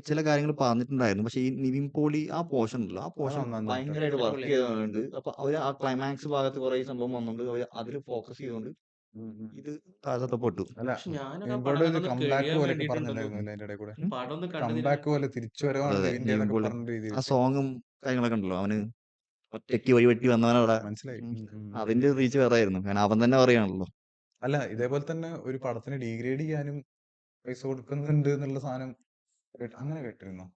Speaker 3: ചില കാര്യങ്ങൾ പറഞ്ഞിട്ടുണ്ടായിരുന്നു. പക്ഷെ ഈ നിവിൻ പോളി ആ പോർഷൻ ഉണ്ടല്ലോ, ആ
Speaker 2: അത്
Speaker 3: പോർഷൻ
Speaker 2: നന്നായിട്ട്
Speaker 3: ഭയങ്കരമായിട്ട് വർക്ക്
Speaker 1: അടിപൊളിയായിരുന്നു.
Speaker 3: ചെയ്തുകൊണ്ട് അപ്പൊ അവർ ആ ക്ലൈമാക്സ് ഭാഗത്ത് കുറെ സംഭവം വന്നുകൊണ്ട് അവർ അതിൽ ഫോക്കസ് ചെയ്തുകൊണ്ട് ഇത് താഴ്ത്തപ്പെട്ടു.
Speaker 2: അല്ല
Speaker 1: പക്ഷെ ഞാനത് ആ
Speaker 2: നിവിൻ
Speaker 1: പടം
Speaker 2: പോളിയുടെ ഒരു
Speaker 1: കണ്ടൊന്ന്
Speaker 2: കംബാക്ക്
Speaker 1: കഴിയാൻ
Speaker 2: പോലെയൊക്കെ
Speaker 1: വേണ്ടിയിട്ടുണ്ടല്ലോ.
Speaker 2: പറഞ്ഞിട്ടുണ്ടായിരുന്നു അതിന്റെ ഇടയിൽ കൂടെ
Speaker 3: ഉം.
Speaker 1: പടം ഒന്ന് കണ്ടു
Speaker 2: കംബാക്ക് പോലെ തിരിച്ചു വരവാണ്
Speaker 3: അതെ
Speaker 2: നിവിന്റെ
Speaker 3: നിവിൻ
Speaker 2: എന്നൊക്കെ
Speaker 3: പോളി
Speaker 2: പറഞ്ഞ രീതിയിൽ
Speaker 3: ആ സോങ്ങും കാര്യങ്ങളൊക്കെ ഉണ്ടല്ലോ, അവന് ഒറ്റയ്ക്ക് വഴിവെട്ടി വന്നവനവിടെ
Speaker 2: മനസ്സിലായി
Speaker 3: അതിന്റെ റീച്ച് വേറെ ആയിരുന്നു. കാരണം അവൻ തന്നെ പറയാണല്ലോ.
Speaker 2: അല്ല ഇതേപോലെ തന്നെ ഒരു പടത്തിന് ഡീഗ്രേഡ് ചെയ്യാനും പൈസ കൊടുക്കുന്നുണ്ട് എന്നുള്ള സാധനം അങ്ങനെ കേട്ടിരുന്നു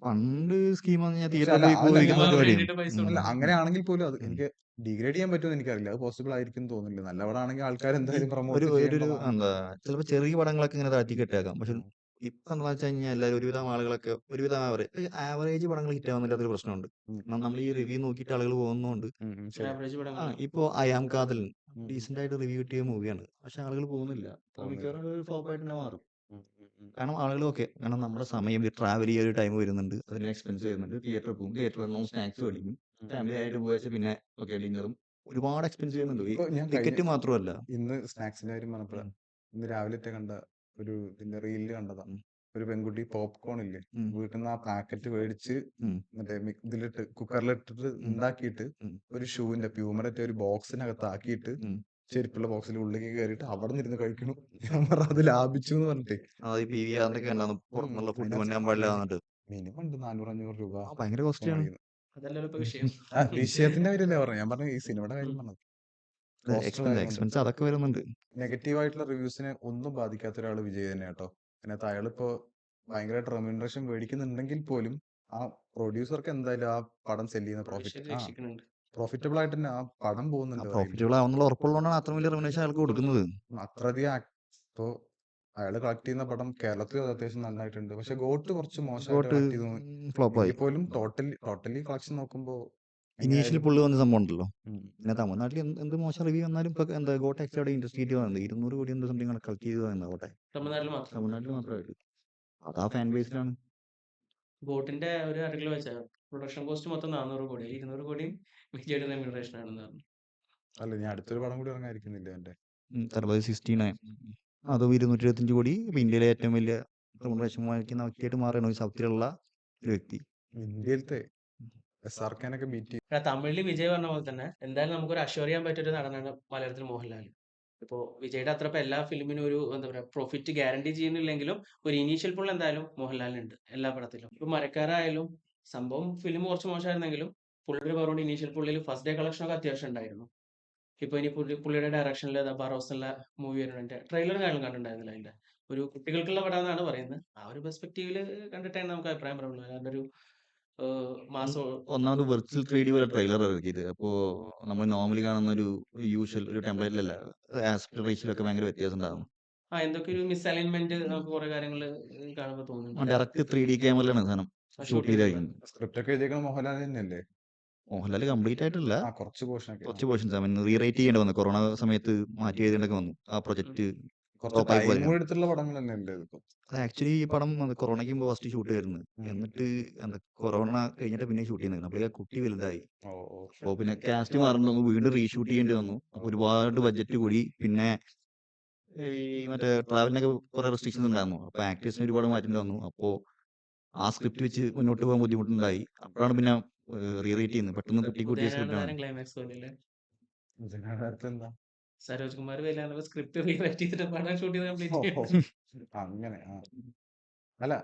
Speaker 3: പണ്ട് സ്കീം ഞാൻ
Speaker 2: പക്ഷെ
Speaker 3: തിയേറ്ററിൽ
Speaker 2: അല്ല
Speaker 3: പോയി
Speaker 2: അതല്ല ഞാൻ
Speaker 3: ഉപയോഗിക്കുന്ന
Speaker 1: സിനിമ
Speaker 2: പറഞ്ഞത്
Speaker 3: പരിപാടിയാണ്.
Speaker 1: വേണ്ടിയിട്ട് പൈസ
Speaker 3: ഉം.
Speaker 2: അല്ല
Speaker 1: കൊടുക്കും.
Speaker 2: അങ്ങനെയാണെങ്കിൽ പോലും അത്
Speaker 3: ഉം.
Speaker 2: എനിക്ക് ഡീഗ്രേഡ് ചെയ്യാൻ പറ്റുമെന്ന് എനിക്കറിയില്ല അത് പോസിബിൾ ആയിരിക്കും എന്ന് തോന്നുന്നില്ല നല്ല പടമാണെങ്കിൽ ആൾക്കാർ
Speaker 3: ഈ
Speaker 2: എന്തായാലും
Speaker 3: ഒരു
Speaker 2: പ്രൊമോട്ട്
Speaker 3: ഒരു
Speaker 2: ചെയ്യേണ്ടതാണ്
Speaker 3: എന്താ ചിലപ്പോ ചെറിയ പടങ്ങളൊക്കെ ഇങ്ങനെ താഴ്ത്തി കെട്ടേക്കാം. പക്ഷെ
Speaker 2: ഉം.
Speaker 3: ഇപ്പൊ എന്താ വെച്ച് കഴിഞ്ഞാൽ എല്ലാവരും ഒരുവിധം ആളുകളൊക്കെ ഒരുവിധം ആവറേജ് പടങ്ങൾ ഹിറ്റ് ആവുന്നതിന്റെ പ്രശ്നമുണ്ട്.
Speaker 2: ഉം.
Speaker 3: നമ്മൾ ഈ റിവ്യൂ നോക്കിയിട്ട് ആളുകൾ പോകുന്നതുകൊണ്ട്.
Speaker 2: ശരി
Speaker 1: ആവറേജ്
Speaker 3: ആ
Speaker 1: പടങ്ങളാണ്.
Speaker 3: ഇപ്പോ അയാം കാതൽ
Speaker 2: ഉം.
Speaker 3: ഡീസെന്റ് ആയിട്ട് റിവ്യൂ കിട്ടിയ മൂവിയാണ്. പക്ഷെ ആളുകൾ പോകുന്നില്ല. അത്
Speaker 2: തോന്നുന്നില്ല
Speaker 3: മിക്കവാറും ഒരു ഫ്ലോപ്പ് ആയിട്ട് തന്നെ മാറും.
Speaker 2: ഉം.
Speaker 3: കാരണം ആളുകൾ കാരണം നമ്മുടെ സമയം ട്രാവൽ ചെയ്യാൻ ഒരു ടൈം വരുന്നുണ്ട്, അതിന് എക്സ്പെൻസ് വരുന്നുണ്ട്. തിയേറ്ററിൽ പോകും, തിയേറ്ററിൽ നിന്ന് സ്നാക്സ് മേടിക്കും, ഫാമിലി ആയിട്ട് പോയാൽ പിന്നെ ഡിന്നറും ഒരുപാട് എക്സ്പെൻസ് ചെയ്യുന്നുണ്ട്. ഈ
Speaker 2: ഇപ്പൊ ഞാൻ
Speaker 3: ടിക്കറ്റ് മാത്രമല്ല.
Speaker 2: ഇന്ന് സ്നാക്സിന്റെ കാര്യം പറഞ്ഞപ്പോഴാ
Speaker 3: ഉം.
Speaker 2: ഇന്ന് രാവിലത്തെ കണ്ട ഒരു ഇതിന്റെ റീലില് കണ്ടതാ
Speaker 3: ഉം.
Speaker 2: ഒരു പെൺകുട്ടി പോപ്കോൺ ഇല്ലേ
Speaker 3: ഉം.
Speaker 2: വീട്ടിൽ നിന്ന് ആ പാക്കറ്റ് മേടിച്ച്
Speaker 3: ഉം.
Speaker 2: മറ്റേ ഇതിലിട്ട് കുക്കറിലിട്ടിട്ട്
Speaker 3: ഉം.
Speaker 2: ഉണ്ടാക്കിയിട്ട്
Speaker 3: ഉം.
Speaker 2: ഒരു ഷൂവിന്റെ പ്യൂമറത്തെ ഒരു ബോക്സിനകത്ത് ആക്കിയിട്ട്
Speaker 3: ഉം.
Speaker 2: ചെരുപ്പുള്ള ബോക്സിൽ ഉള്ളിലേക്ക് കയറിയിട്ട് അവിടെ നിന്ന് ഇരുന്ന് കഴിക്കണു ഞാൻ പറഞ്ഞു അത് ലാഭിച്ചു എന്ന് പറഞ്ഞിട്ടേ
Speaker 3: അത് ഈ PVR ഒക്കെ ഉണ്ടാകുന്നു, പുറത്തുനിന്നുള്ള ഫുഡ് കൊണ്ടുവരാൻ പാടില്ല എന്നിട്ട്.
Speaker 2: മിനിമം ഉണ്ട് 400-500 രൂപ
Speaker 3: ഭയങ്കര കോസ്റ്റ്ലിയാണ്.
Speaker 1: അതല്ലല്ലോ ഇപ്പൊ വിഷയം.
Speaker 2: ആ വിഷയത്തിന്റെ കാര്യമല്ലേ പറഞ്ഞു ഞാൻ പറഞ്ഞു ഈ സിനിമയുടെ കാര്യം പറഞ്ഞത് പോസ്റ്റർ കാര്യം കൊണ്ട്
Speaker 3: എക്സ്പെൻസ് അതൊക്കെ വരുന്നുണ്ട്.
Speaker 2: നെഗറ്റീവായിട്ടുള്ള റിവ്യൂസിനെ ഒന്നും ബാധിക്കാത്ത ഒരാൾ വിജയ് തന്നെ കേട്ടോ അതിനകത്ത് അയാളിപ്പോ ഭയങ്കരമായിട്ട് റെമ്യൂണറേഷൻ മേടിക്കുന്നുണ്ടെങ്കിൽ പോലും ആ പ്രൊഡ്യൂസർക്ക് എന്തായാലും ആ പടം സെല് ചെയ്യുന്ന
Speaker 1: പ്രൊഡക്ഷൻ രക്ഷിക്കുന്നുണ്ട്.
Speaker 2: പ്രോഫിറ്റബിൾ ആയിട്ട് തന്നെ ആ പടം
Speaker 3: ആ
Speaker 2: പോകുന്നുണ്ട് പറയില്ല
Speaker 3: പ്രോഫിറ്റബിൾ ആവുന്നുള്ള ഉറപ്പുള്ളതുകൊണ്ടാണ് അത്ര വലിയ റെവന്യൂഷൻ അയാൾക്ക് കൊടുക്കുന്നത്.
Speaker 2: അത്രയധികം ഇപ്പോ അയാള് കളക്ട് ചെയ്യുന്ന പടം കേരളത്തിൽ അത് അത്യാവശ്യം നന്നായിട്ടുണ്ട് പക്ഷെ ഗോട്ട് കുറച്ച് മോശമായിട്ട്
Speaker 3: ഗോട്ട്
Speaker 2: കളക്ട് ചെയ്തു
Speaker 3: ഫ്ലോപ്പായി.
Speaker 2: എങ്കിൽ പോലും ടോട്ടലി കളക്ഷൻ നോക്കുമ്പോ
Speaker 3: ഇനീഷ്യലി
Speaker 2: എങ്ങനെയായാലും
Speaker 3: പുള്ളി വന്ന സംഭവം ഉണ്ടല്ലോ. പിന്നെ തമിഴ്നാട്ടിൽ എന്ത് മോശം റിവ്യൂ വന്നാലും ഇപ്പൊ എന്താ ഗോട്ട് എക്സ്ട്രാ ഇൻഡസ്ട്രി വന്നത് 200 കോടി എന്ത് സംതിങ് കളക്ട് ചെയ്ത് ഗോട്ടെ
Speaker 1: തമിഴ്നാട്ടിൽ മാത്രം.
Speaker 3: തമിഴ്നാട്ടിൽ മാത്രമായിട്ട്. അത് ആ ഫാൻ ബേസിലാണ്.
Speaker 1: ബോട്ടിന്റെ ഒരു ആർട്ടിക്കിൾ വെച്ചാൽ പ്രൊഡക്ഷൻ കോസ്റ്റ് മൊത്തം 400 കോടി 200 കോടിയും വിജയുടെ റെമ്യൂണറേഷൻ ആണെന്ന് പറഞ്ഞു.
Speaker 2: അല്ല ഞാൻ അടുത്തൊരു പടം കൂടി ഇറങ്ങാതിരിക്കുന്നില്ല എന്റെ
Speaker 3: തലപതി 69 അതും 225 കോടി. ഇപ്പൊ ഇന്ത്യയിലെ ഏറ്റവും വലിയ റെമ്യൂണറേഷൻ വാങ്ങിക്കുന്ന വ്യക്തിയായിട്ട് മാറുകയാണ് ഈ സൗത്തിലുള്ള ഒരു വ്യക്തി.
Speaker 2: ഇന്ത്യയിലത്തെ SRK ബീറ്റ്
Speaker 1: തമിഴിൽ വിജയ് പറഞ്ഞ പോലെ തന്നെ എന്തായാലും നമുക്കൊരു അഷ്വർ ചെയ്യാൻ പറ്റിയൊരു നടനാണ് മലയാളത്തിൽ മോഹൻലാൽ. ഇപ്പോൾ വിജയുടെ അത്ര ഇപ്പൊ എല്ലാ ഫിലിമിനും ഒരു എന്താ പറയുക പ്രോഫിറ്റ് ഗ്യാരണ്ടി ചെയ്യുന്നില്ലെങ്കിലും ഒരു ഇനീഷ്യൽ പുൾ എന്തായാലും മോഹൻലാലിനുണ്ട് എല്ലാ പടത്തിലും. ഇപ്പൊ മരക്കാരായാലും സംഭവം ഫിലിം കുറച്ച് മോശമായിരുന്നെങ്കിലും പുള്ളിയുടെ പറഞ്ഞുകൊണ്ട് ഇനീഷ്യൽ പുള്ളിൽ ഫസ്റ്റ് ഡേ കളക്ഷൻ ഒക്കെ അത്യാവശ്യം ഉണ്ടായിരുന്നു. ഇപ്പൊ ഇനി പുള്ളിയുടെ ഡയറക്ഷനിൽ ബറോസ് എന്നുള്ള മൂവി വരുന്നുണ്ട്. ട്രെയിലറും കാര്യങ്ങളും കണ്ടിട്ടുണ്ടായിരുന്നില്ല അതിന്റെ. ഒരു കുട്ടികൾക്കുള്ള പടം എന്നാണ് പറയുന്നത്. ആ ഒരു പെർസ്പെക്റ്റീവില് കണ്ടിട്ടാണ് നമുക്ക് അഭിപ്രായം പറയുള്ളൂ. അല്ലാണ്ട് ഒരു മാസം
Speaker 3: ഒന്നാമത് വെർച്വൽ 3D വരെ ട്രെയിലർ ഇറക്കിയത്. അപ്പോ നമ്മൾ നോർമലി കാണുന്ന ഒരു യൂഷ്വൽ ഒരു ടെംപ്ലേറ്റിലല്ല, ആസ്പെക്ട് റേഷ്യോയിലൊക്കെ ഭയങ്കര വ്യത്യാസം ഉണ്ടാകും.
Speaker 1: എന്തൊക്കെ ഒരു മിസ്അലൈൻമെന്റ് നമുക്ക് കുറെ കാര്യങ്ങൾ കാണുമ്പോൾ തോന്നുന്നുണ്ട്.
Speaker 3: ഡയറക്റ്റ് 3D ക്യാമറയിലാണ് സാധനം ഷൂട്ട് ചെയ്തായിരിക്കുന്നത്.
Speaker 2: സ്ക്രിപ്റ്റ് ഒക്കെ എഴുതിയേക്കണ മോഹൻലാൽ തന്നെയല്ലേ
Speaker 3: മോഹൻലാൽ കംപ്ലീറ്റ് ആയിട്ടില്ല,
Speaker 2: കുറച്ച് പോർഷൻ ഒക്കെ
Speaker 3: കുറച്ച് പോർഷൻസ് അവൻ റീറൈറ്റ് ചെയ്യേണ്ടി വന്നു. കൊറോണ സമയത്ത് മാറ്റി എഴുതേണ്ടൊക്കെ വന്നു. ആ പ്രൊജക്ട്
Speaker 2: കുറച്ച് ടൈം എടുത്തുള്ള പടങ്ങൾ തന്നെയല്ലേ ഇതിപ്പോ
Speaker 3: ആക്ച്വലി ഈ പടം കൊറോണയ്ക്ക് മുമ്പ് ഫസ്റ്റ് ഷൂട്ട് ആയിരുന്നു. എന്നിട്ട് കൊറോണ കഴിഞ്ഞിട്ട് പിന്നെ ഷൂട്ട് ചെയ്യുന്നത്. അപ്പോൾ കുട്ടി വലുതായി, അപ്പോൾ പിന്നെ കാസ്റ്റ് മാറേണ്ടി വന്നു, വീണ്ടും റീഷൂട്ട് ചെയ്യേണ്ടി വന്നു. അപ്പോൾ ഒരുപാട് ബഡ്ജറ്റ് കൂടി. പിന്നെ ഈ മറ്റേ ട്രാവലിനൊക്കെ കുറെ റെസ്ട്രിക്ഷൻസ് ഉണ്ടായിരുന്നു. അപ്പൊ ആക്ടേഴ്സിന് ഒരുപാട് മാറ്റം വന്നു. അപ്പോ ആ സ്ക്രിപ്റ്റ് വെച്ച് മുന്നോട്ട് പോകാൻ ബുദ്ധിമുട്ടുണ്ടായി. അപ്പോഴാണ് പിന്നെ റീറേറ്റ് ചെയ്യുന്നത്. പെട്ടെന്ന് തട്ടിക്കൂട്ടിയ
Speaker 1: ഉദയനാണ്
Speaker 3: സ്ക്രിപ്റ്റാണ്.
Speaker 1: താരം ക്ലൈമാക്സ് പോലെ
Speaker 2: ഇതിനകത്ത് എന്താ
Speaker 1: സരോജ് കുമാർ വരില്ല സ്ക്രിപ്റ്റ് റീറൈറ്റ് ചെയ്തിട്ട് പടം ഷൂട്ട് ചെയ്ത് കംപ്ലീറ്റ്
Speaker 2: ഓ,
Speaker 1: ചെയ്തു.
Speaker 2: അങ്ങനെ അല്ല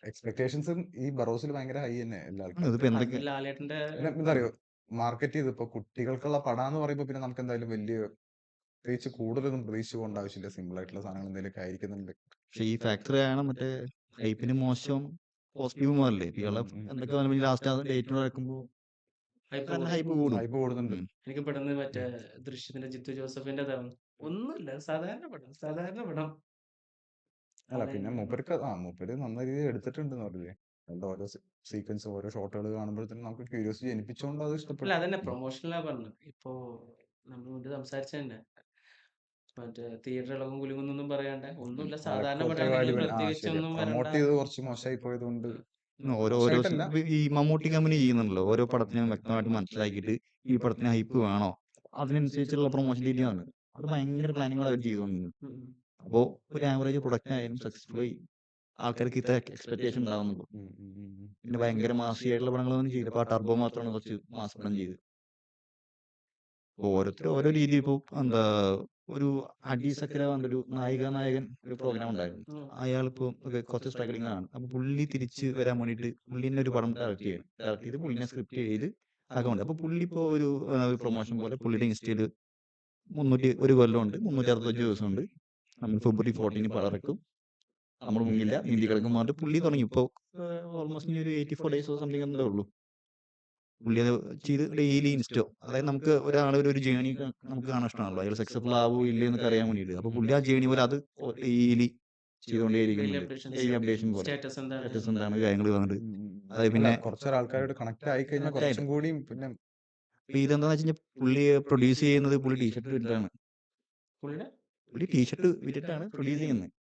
Speaker 2: എക്സ്പെക്ടേഷൻസും ഈ ബറോസിൽ ഭയങ്കര ഹൈ തന്നെ എല്ലാ ആൾക്കാരും.
Speaker 3: ഇതിപ്പോ എന്തൊക്കെ
Speaker 1: അത് ലാലേട്ടന്റെ
Speaker 2: പിന്നെ എന്താ അറിയോ മാർക്കറ്റ് ചെയ്ത് ഇപ്പൊ കുട്ടികൾക്കുള്ള പടാന്ന് പറയുമ്പോ പിന്നെ നമുക്ക് എന്തായാലും വലിയ പ്രത്യേകിച്ച് കൂടുതലൊന്നും പ്രതീക്ഷിച്ച് പോകേണ്ട ആവശ്യമില്ല. സിമ്പിൾ ആയിട്ടുള്ള സാധനങ്ങൾ എന്തെങ്കിലുമൊക്കെ ആയിരിക്കുന്നുണ്ട്.
Speaker 3: പക്ഷെ ഈ ഫാക്ടറി ആണ് മറ്റേ ഹൈപ്പിന് മോശം പോസിറ്റീവും അല്ലേ. ഇയാളെ എന്തൊക്കെ പറഞ്ഞാൽ ലാസ്റ്റ് ഡേറ്റിനോട് നടക്കുമ്പോൾ ഹൈപ്പ് കൂടും.
Speaker 2: ഹൈപ്പ് കൂടുന്നുണ്ട്.
Speaker 1: എനിക്ക് പെട്ടെന്ന് മറ്റേ ദൃശ്യത്തിന്റെ ജിത്തു ജോസഫിന്റെ ഒന്നുമില്ല, സാധാരണ പടം.
Speaker 2: അല്ല പിന്നെ മൂപ്പര് നന്ന രീതിയിൽ എടുത്തിട്ടുണ്ടെന്ന് പറഞ്ഞില്ലേ. അതിന്റെ ഓരോ സീക്വൻസ് ഓരോ ഷോട്ടുകൾ കാണുമ്പോഴത്തേനും നമുക്ക് ക്യൂരിയോസിറ്റി ജനിപ്പിച്ചുകൊണ്ട് അത്
Speaker 1: അല്ല
Speaker 2: ഇഷ്ടപ്പെട്ടു.
Speaker 1: അതന്നെ പ്രൊമോഷനിലാ പറഞ്ഞത്. ഇപ്പോ നമ്മൾ മുന്നേ സംസാരിച്ച തന്നെ മറ്റേ തിയേറ്റർ ഇളകും കുലുങ്ങുന്നൊന്നും പറയാണ്ട് ഒന്നുമില്ല, സാധാരണ പടമാണെങ്കിൽ പ്രത്യേകിച്ചൊന്നും
Speaker 2: പ്രൊമോട്ട്
Speaker 1: വരണ്ട.
Speaker 2: ചെയ്ത് കുറച്ച് മോശമായി പോയതുകൊണ്ട്
Speaker 3: ഓരോ
Speaker 2: മോശമായിട്ടല്ല.
Speaker 3: ഈ മമ്മൂട്ടി കമ്പനി ചെയ്യുന്നുണ്ടല്ലോ, ഓരോ പടത്തിനും വ്യക്തമായിട്ട് മനസ്സിലാക്കിയിട്ട് ഈ പടത്തിന് ഹൈപ്പ് വേണോ അതിനനുസരിച്ചുള്ള പ്രൊമോഷൻ രീതിയാണ്. അത് ഭയങ്കര പ്ലാനിങ്ങൾ അവർ ചെയ്തുകൊണ്ടിരുന്നു. അപ്പോൾ ഒരു ആവറേജ് പ്രൊഡക്റ്റ് ആയാലും സക്സസ്ഫുൾ ആയി ആൾക്കാർക്ക് ഇത്ര എക്സ്പെക്ടേഷൻ ഉണ്ടാവുന്നുള്ളൂ. പിന്നെ ഭയങ്കര മാസിയായിട്ടുള്ള പടങ്ങളൊന്നും ചെയ്തില്ല. അപ്പോൾ ആ ടർബോ മാത്രമാണ് കുറച്ച് മാസ് പടം ചെയ്ത്. ഓരോരുത്തരും ഓരോ രീതി. ഇപ്പോൾ എന്താ ഒരു അടി സക്കര പറഞ്ഞൊരു നായകൻ ഒരു പ്രോഗ്രാം ഉണ്ടായിരുന്നു. അയാളിപ്പോൾ കുറച്ച് സ്ട്രഗിളിംഗ് ആണ്. അപ്പൊ പുള്ളി തിരിച്ച് വരാൻ വേണ്ടിയിട്ട് പുള്ളി തന്നെ ഒരു പടം ഡയറക്റ്റ് ചെയ്ത് പുള്ളിനെ സ്ക്രിപ്റ്റ് ചെയ്ത് ആക്കുന്നുണ്ട്. അപ്പൊ പുള്ളി ഇപ്പോൾ ഒരു പ്രൊമോഷൻ പോലെ പുള്ളിയുടെ ഇൻസ്റ്റയിൽ 1 കൊല്ലമുണ്ട്, 365 ദിവസമുണ്ട്, നമ്മൾ ഫെബ്രുവരി 14 പടം ഇറക്കും, നമ്മൾ മുങ്ങില്ല നീന്തി കിടക്കും പറഞ്ഞിട്ട് പുള്ളി തുടങ്ങി. ഇപ്പോൾ ഓൾമോസ്റ്റ് ഇനി ഒരു 84 ഡേയ്സോ സംതിങ് എന്തേ ഉള്ളൂ. പുള്ളി അത് ചെയ്ത് ഡെയിലി ഇൻസ്റ്റോ, അതായത് നമുക്ക് ഒരാളൊരു ഒരു ജേണി നമുക്ക് കാണാൻ ഇഷ്ടമാണല്ലോ, അയാൾ സക്സസ്ഫുൾ ആവോ ഇല്ലേ എന്നൊക്കെ അറിയാൻ വേണ്ടിയിട്ട്. അപ്പൊ പുള്ളി ആ ജേണി പോലെ അത് ഡെയിലി ചെയ്തുകൊണ്ടേയിരിക്കുന്നുണ്ട്. ഡെയിലി അപ്ഡേഷൻ പോലെ
Speaker 1: സ്റ്റാറ്റസ്
Speaker 3: സ്റ്റാറ്റസ് എന്താണ് കാര്യങ്ങൾ വന്നിട്ട്. അതായത്
Speaker 2: പിന്നെ
Speaker 3: പിന്നെ
Speaker 2: കുറച്ചൊരാൾക്കാരോട് കണക്ട് ആയി കഴിഞ്ഞാൽ കുറച്ചും കൂടിയും പിന്നെ
Speaker 3: ഇപ്പൊ ഇതെന്താന്ന് വെച്ച് കഴിഞ്ഞാൽ പുള്ളി പ്രൊഡ്യൂസ് ചെയ്യുന്നത് പുള്ളി ടീഷർട്ട് വിറ്റിട്ടാണ്. പുള്ളി ടീഷർട്ട് വിറ്റിട്ടാണ് പ്രൊഡ്യൂസ് ചെയ്യുന്നത്.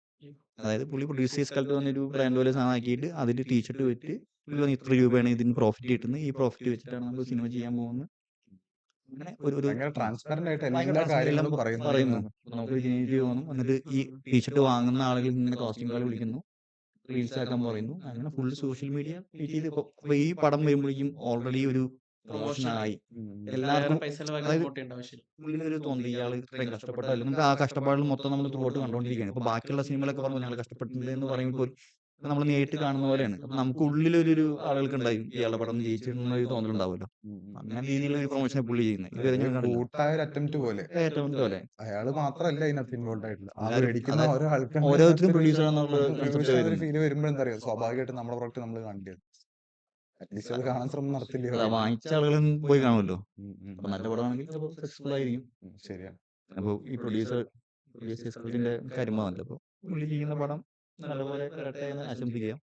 Speaker 3: അതായത് പുള്ളി പ്രൊഡ്യൂസേഴ്സ് കൾട്ട് പറഞ്ഞൊരു ബ്രാൻഡ് പോലെ സാധനമാക്കിയിട്ട് അതിന്റെ ടീഷർട്ട് വിറ്റ് പുള്ളി പറഞ്ഞ് ഇത്ര രൂപയാണ് ഇതിന് പ്രോഫിറ്റ് കിട്ടുന്നത്, ഈ പ്രോഫിറ്റ് വെച്ചിട്ടാണ് നമ്മൾ സിനിമ ചെയ്യാൻ പോകുന്നത്. അങ്ങനെ ഒരു
Speaker 2: ഭയങ്കര ട്രാൻസ്പെറന്റ് ആയിട്ട്
Speaker 3: ഭയങ്കര
Speaker 2: എല്ലാ
Speaker 3: transparent
Speaker 2: കാര്യങ്ങളും
Speaker 3: എല്ലാം
Speaker 2: പറയുന്നു.
Speaker 3: പറയുന്നു. നമുക്ക് ജനറേറ്റ് തോന്നും. എന്നിട്ട് ഈ ടീഷർട്ട് വാങ്ങുന്ന ആളുകൾ ഇങ്ങനെ കോസ്റ്റ്യൂം കാൾ വിളിക്കുന്നു, റീൽസ് ആക്കാൻ പറയുന്നു. അങ്ങനെ ഫുൾ സോഷ്യൽ മീഡിയ ചെയ്ത് ഇപ്പൊ ഈ പടം വരുമ്പോഴേക്കും ഓൾറെഡി ഒരു പ്രൊമോഷൻ ആയി. എല്ലാവർക്കും അതായത് ഉള്ളിലൊരു തോന്നി ഇയാൾ ഇത്രയും കഷ്ടപ്പെട്ടാലും നമുക്ക് ആ കഷ്ടപ്പാടിൽ മൊത്തം നമ്മൾ ത്രൂട്ട് കണ്ടുകൊണ്ടിരിക്കുകയാണ്. ഇപ്പൊ ബാക്കിയുള്ള സിനിമകളൊക്കെ പറഞ്ഞു ഞങ്ങൾ കഷ്ടപ്പെട്ടിട്ടുണ്ട് എന്ന് പറയുമ്പോൾ നമ്മൾ നേരിട്ട് കാണുന്ന പോലെയാണ്. അപ്പൊ നമുക്ക് ഉള്ളിലൊരു ആളുകൾക്ക് ഉണ്ടാവും ഇയാളുടെ പടം ജയിച്ചിട്ടുള്ള ഒരു തോന്നലുണ്ടാവുമല്ലോ. അങ്ങനെ രീതിയിലുള്ള ഒരു പ്രൊമോഷനെ പുള്ളി ചെയ്യുന്നത് ഇതുവരെ ഞാൻ കണ്ടില്ല.
Speaker 2: കൂട്ടായ ഒരു അറ്റംപ്റ്റ് പോലെ
Speaker 3: ഏറ്റവും പോലെ
Speaker 2: അയാള് മാത്രമല്ല ഇതിനകത്ത് ഇൻവോൾവ് ആയിട്ടുള്ളത്. ആ
Speaker 3: എല്ലാവരും
Speaker 2: മേടിക്കുന്ന
Speaker 3: അതായത്
Speaker 2: ഓരോ ആൾക്കാരും
Speaker 3: ഓരോരുത്തരും പ്രൊഡ്യൂസർ എന്നുള്ള കൺസെപ്റ്റ് വരുന്നത്.
Speaker 2: ഫീല് വരുമ്പോൾ എന്താ അറിയാം, സ്വാഭാവികമായിട്ട് നമ്മുടെ പ്രോഡക്റ്റ് നമ്മൾ കാണില്ല. അറ്റ്ലീസ്റ്റ് അത് കാണാൻ ശ്രമം നടത്തില്ലേ.
Speaker 3: അതാ വാങ്ങിച്ച ആളുകളും പോയി കാണുമല്ലോ. അപ്പൊ നല്ല പടമാണെങ്കിൽ സക്സസ്ഫുൾ ആയിരിക്കും.
Speaker 2: ശരിയാണ്.
Speaker 3: അപ്പോൾ ഈ പ്രൊഡ്യൂസേഴ്സിന്റെ കാര്യം പറഞ്ഞല്ലോ. അപ്പോൾ പുള്ളി ചെയ്യുന്ന പടം നല്ലപോലെ വരട്ടെ എന്ന് ആശംസിക്കാം.